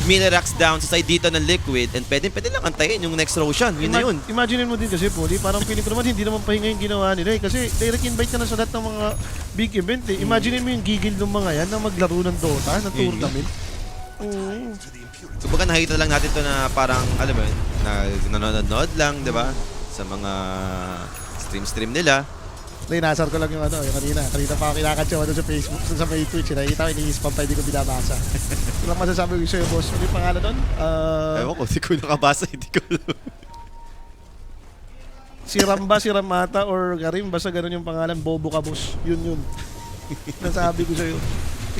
Speaker 2: mini-racks down sa side dito ng Liquid. And pwede lang antayin yung next Roshan. Yun na yun.
Speaker 1: Imagine mo din kasi, Puli, parang feeling ko naman hindi naman pahinga yung ginawa nila eh. Kasi direct invite ka na sa lahat ng mga big event eh. Imagine mo yung gigil ng mga yan na maglaro ng Dota, na tournament. Oo.
Speaker 2: So baga nakita lang natin to na parang, alam mo yun, na nanonood lang, di ba? Sa mga stream nila.
Speaker 1: Linasar ko lang yung ano, yung kanina. Kanina pa ako kinakantsa ko sa Facebook, sa may Twitch. Nakikita ko, ini-spam pa, hindi ko binabasa. Ito lang masasabi ko sa'yo, boss. Ano yung pangalan doon?
Speaker 2: Ewan ko, hindi ko nakabasa, hindi ko alam.
Speaker 1: Si Ramba, si Ramata, or Karim, basta ganun yung pangalan. Bobo ka, boss. Yun. Nasabi ko sa'yo.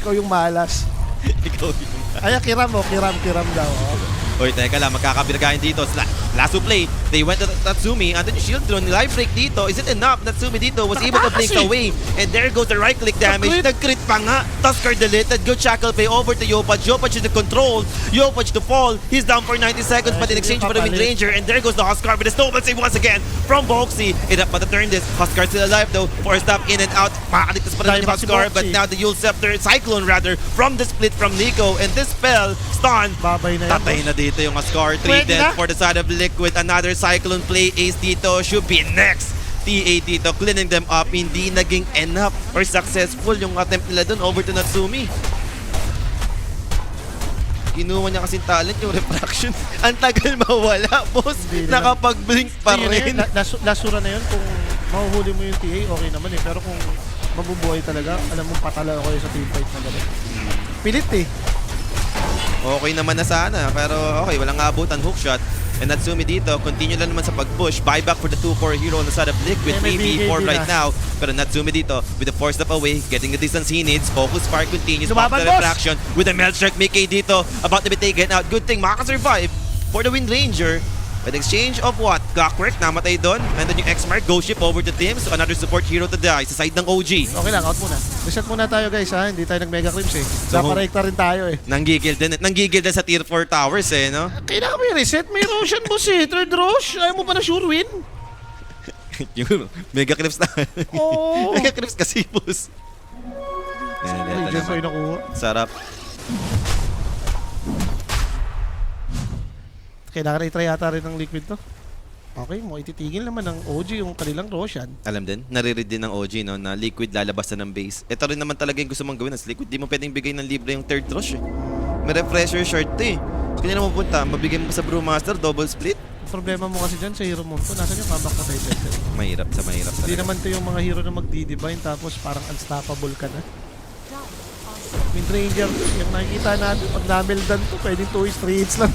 Speaker 1: Ikaw yung malas.
Speaker 2: Ikaw yun.
Speaker 1: Ay, Kiram daw. Oh.
Speaker 2: Oy, teka lang, magkakabirgahin dito. Last play, they went to Natsumi. Andun yung shield drone, live break dito. Is it enough? Natsumi dito was able to blink away. And there goes the right click damage. Nag-crit pa nga. Tusker deleted. Good shackle play over to Yopaj. Yopaj is the control. Yopaj to fall. He's down for 90 seconds, but in exchange for the Wind Ranger. And there goes the Huskar with a snowball save once again from Boxy. It up to turn this. Huskar still alive though. Forced up in and out. Makaligtas pa rin yung Huskar. But now the Yule Scepter, Cyclone rather, from the split from Nico. And this spell, stun.
Speaker 1: Babay na yan,
Speaker 2: Tatay
Speaker 1: boss.
Speaker 2: na dito yung Huskar. 3
Speaker 1: Pwede
Speaker 2: death
Speaker 1: na.
Speaker 2: for the side of Liquid. Another Cyclone play. Ace dito should be next. TA dito, cleaning them up. Hindi naging enough or successful yung attempt nila dun over to Natsumi. Kinuha niya kasing talent yung refraction. Ang tagal mawala, boss.
Speaker 1: Hindi naman.
Speaker 2: Nakapag-blink pa
Speaker 1: Yun na yun,
Speaker 2: rin.
Speaker 1: lasura na yun. Kung mahuhuli mo yung TA, okay naman eh. Pero kung mabubuhay talaga, alam mo patala ako sa teamfight na gano'n. Pilit eh.
Speaker 2: Okay naman na sana, pero okay, walang abutan hookshot. And Natsumi dito, continue lang naman sa pag-push. Buyback for the 2-4 hero on the side of Liquid.
Speaker 1: May
Speaker 2: 3v4
Speaker 1: BKB
Speaker 2: right
Speaker 1: na.
Speaker 2: now. Pero Natsumi dito, with the force step away, getting the distance he needs. Focus fire continues. Pop
Speaker 1: Lumaban,
Speaker 2: the
Speaker 1: boss!
Speaker 2: refraction with the Melt Strike. Mickey dito, about to be taken out. Good thing, makaka-survive for the Wind Ranger. With exchange of what? Clockwork, namatay doon. And then yung X-Mark, go ship over to Tim. So another support hero to die sa side ng OG.
Speaker 1: Okay lang, out muna. Reset muna tayo guys ha, hindi tayo nag-mega creeps eh.
Speaker 2: So,
Speaker 1: Naparekta rin tayo eh.
Speaker 2: Nanggigil din sa tier 4 towers eh, no?
Speaker 1: Kailangan mo yung reset, may Roshan boss eh. Third Rosh, ayaw mo pa na sure win?
Speaker 2: Yung mega clips na.
Speaker 1: Oo.
Speaker 2: Mega clips kasi, boss.
Speaker 1: Ay, dyan sa'yo nakuha.
Speaker 2: Sarap.
Speaker 1: Kailangan i-try yata rin ng Liquid to. Okay, mo ititigil naman ng OG yung kanilang Roshan.
Speaker 2: Alam din, nare-read din ng OG, no, na Liquid lalabas na ng base. Ito rin naman talaga yung gusto mong gawin as Liquid. Di mo pwedeng bigay ng libre yung third rush eh. May refresher short to eh. Kanya na mapunta, mabigay mo sa Brewmaster, double split.
Speaker 1: Problema mo kasi dyan sa hero mo to, nasan yung comeback potential?
Speaker 2: Mahirap
Speaker 1: Hindi
Speaker 2: talaga.
Speaker 1: naman to yung mga hero na mag-divine tapos parang unstoppable ka na. Windranger, yung nakikita natin, pag nameldan to, pwedeng 2 hits, 3 hits lang.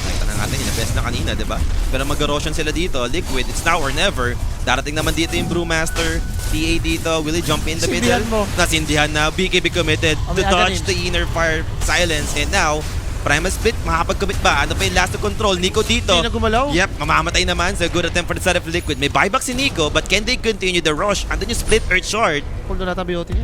Speaker 2: Nakita na natin, inabest na kanina, diba? Pero mag-Roshan sila dito, Liquid, it's now or never. Darating naman dito yung Brewmaster, TA dito, will he jump in the middle?
Speaker 1: Sindihan mo.
Speaker 2: Nasindihan na, BKB committed to
Speaker 1: may
Speaker 2: dodge
Speaker 1: aganin.
Speaker 2: the inner fire silence. And now, Primal Split, makakapag-commit ba? Ano pa yung last to control? Nico dito.
Speaker 1: Hindi na gumalaw.
Speaker 2: Yep, mamamatay naman. So good attempt for the side of Liquid. May buyback si Nico, but can they continue the rush? Andun yung split earth short.
Speaker 1: Pull na nata BOT niya.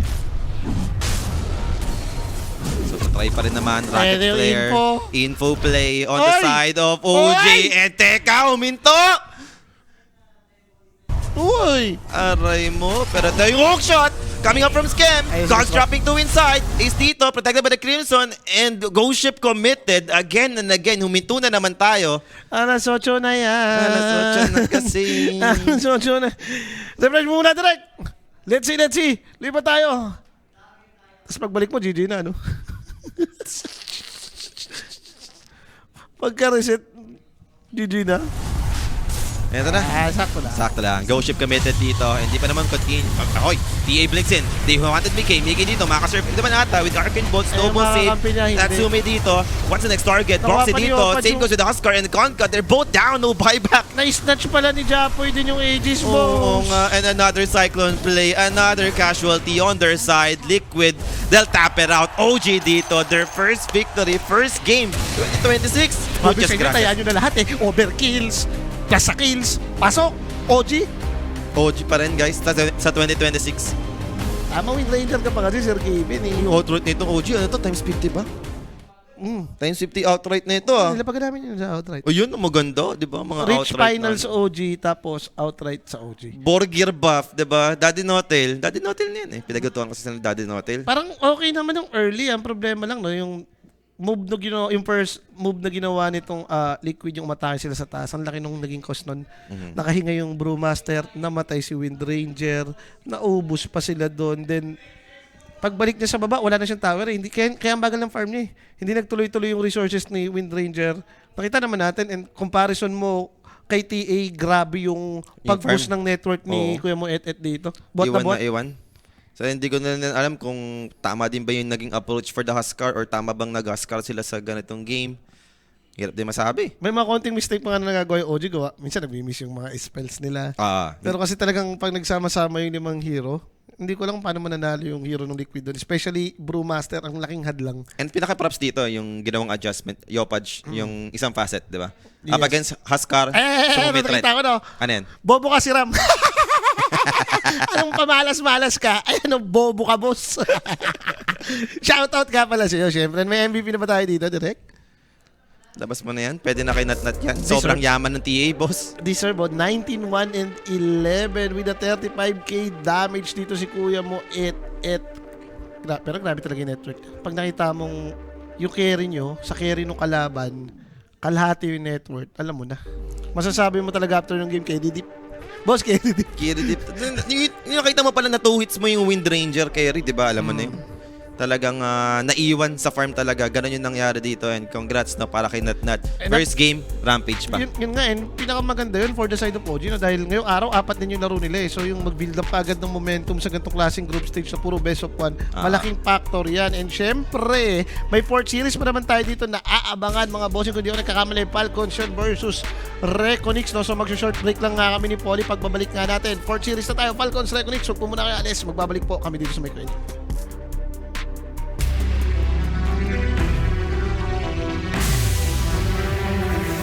Speaker 2: So try pa rin naman. Rocket
Speaker 1: Aerial
Speaker 2: flare. Info play on the
Speaker 1: Oy!
Speaker 2: side of OG.
Speaker 1: Oy!
Speaker 2: And teka, huminto!
Speaker 1: Uy!
Speaker 2: Aray mo. Pero ito yung hook shot. Coming up from Scam.
Speaker 1: Ayun,
Speaker 2: Gods
Speaker 1: ayun.
Speaker 2: dropping to inside. Ace dito, protected by the Crimson. And Ghost Ship committed. Again and again. Huminto na naman tayo.
Speaker 1: Alas 8 na yan.
Speaker 2: Alas 8 na kasi.
Speaker 1: Alas 8 na. Refresh mo muna direct. Let's see. Lipat tayo. Tapos pagbalik mo, GG na, no? Pagka-reset, GG na.
Speaker 2: Ito na.
Speaker 1: Sakto na.
Speaker 2: Sakto lang. Ghost Ship committed dito. Hindi pa naman continue. Ahoy! TA Blixen. They wanted Mickey. Mickey dito. Makasurf dito naman ata with Arcane Bolts.
Speaker 1: Ayun,
Speaker 2: Noble save.
Speaker 1: makakampi niya, hindi.
Speaker 2: Tatsumi dito. What's the next target?
Speaker 1: Nakuha
Speaker 2: Boxy
Speaker 1: pa ni
Speaker 2: dito.
Speaker 1: Opa
Speaker 2: Same
Speaker 1: yung-
Speaker 2: goes with the Huskar and the Conca. They're both down. No buyback.
Speaker 1: Na-snatch pala ni Japoy din yung Aegis,
Speaker 2: Oo
Speaker 1: boss.
Speaker 2: nga. And another Cyclone play. Another casualty on their side. Liquid. They'll tap it out. OG dito. Their first victory. First game. 2026.
Speaker 1: Sabi
Speaker 2: Muchas
Speaker 1: sa inyo,
Speaker 2: gracias.
Speaker 1: tayaan nyo na lahat eh. Overkills, plus sa kills, pasok, OG.
Speaker 2: OG pa rin guys. Sa 2026.
Speaker 1: Tama, win ranger ka pa kasi, Sir Kevin eh.
Speaker 2: Yung outright nitong OG. Ano to? Times 50 ba? Times 50 outright na ito ah.
Speaker 1: Nilapag namin yun sa outright.
Speaker 2: O yun, maganda, di ba? Mga
Speaker 1: Reach
Speaker 2: outright
Speaker 1: finals
Speaker 2: na.
Speaker 1: OG, tapos outright sa OG.
Speaker 2: Borgir buff, di ba? Daddy Notel. Daddy Notel na yan eh. Pinagatuan kasi sila ng Daddy Notel.
Speaker 1: Parang okay naman yung early. Ang problema lang, no, yung move na ginawa, yung first move na ginawa nitong Liquid, yung umatake sila sa taas. Ang laki nung naging cost nun. Nakahinga yung Brewmaster, namatay si Windranger, naubos pa sila doon. Then, pagbalik niya sa baba, wala na siyang tower eh. Hindi, kaya ang bagal ng farm niya eh. Hindi nagtuloy-tuloy yung resources ni Windranger. Nakita naman natin, and comparison mo kay TA, grabe yung pag-boost
Speaker 2: farm.
Speaker 1: ng network ni
Speaker 2: Oo.
Speaker 1: Kuya mo et dito. Bot na
Speaker 2: Iwan
Speaker 1: bot.
Speaker 2: na iwan. So hindi ko na alam kung tama din ba yung naging approach for the Huskar or tama bang nag-Huskar sila sa ganitong game. Hirap din masabi.
Speaker 1: May mga konting mistake pa nga na nagagawa yung OG gawa. Minsan nag-miss yung mga spells nila. Pero kasi talagang pag nagsama-sama yung limang hero, hindi ko lang kung paano mananalo yung hero ng Liquid doon. Especially Brewmaster, ang laking hadlang.
Speaker 2: And pinaka-props dito, yung ginawang adjustment, Yopaj, yung isang facet, di ba?
Speaker 1: Yes.
Speaker 2: Up against Huskar,
Speaker 1: Ano
Speaker 2: threat.
Speaker 1: nakita ko no?
Speaker 2: Ano yan?
Speaker 1: Bobo ka si Ram. Anong pamalas-malas ka? Ay, ano, bobo ka, boss. Shoutout ka pala sa'yo, syempre. May MVP na ba tayo dito, direct?
Speaker 2: Labas mo na yan. Pwede na kay Nat yan.
Speaker 1: Deserve.
Speaker 2: Sobrang yaman ng TA, boss.
Speaker 1: Deserve, 19-1 and 11 with a 35k damage dito si kuya mo, pero grabe talaga yung network. Pag nakita mong yung carry nyo, sa carry nung kalaban, kalahati yung network, alam mo na. Masasabi mo talaga after ng game, KD Deep. Boss, KD Deep.
Speaker 2: Carry dip. Yung nakita mo pala na 2 hits mo yung Windranger carry, di ba? Alam mo na yun. Talagang naiwan sa farm talaga. Ganon yung nangyari dito. And congrats na para kay Nat. First game, Rampage pa.
Speaker 1: Yun nga, and pinakamaganda yun for the side of OG, no? Dahil ngayong araw, 4 din yung laro nila eh. So yung mag-build up agad ng momentum sa ganitong klaseng group stage sa puro best of 1, malaking factor yan. And syempre, may 4th series pa naman tayo dito na aabangan mga bossing. Kung di ako nagkakamali, Falcons yun versus Reconix, no? So mag-short break lang nga kami ni Polly. Pagbabalik nga natin, 4th series na tayo, Falcons, Reconix. So po muna kayo, Ales, magbabalik po kami dito sa May Kwento.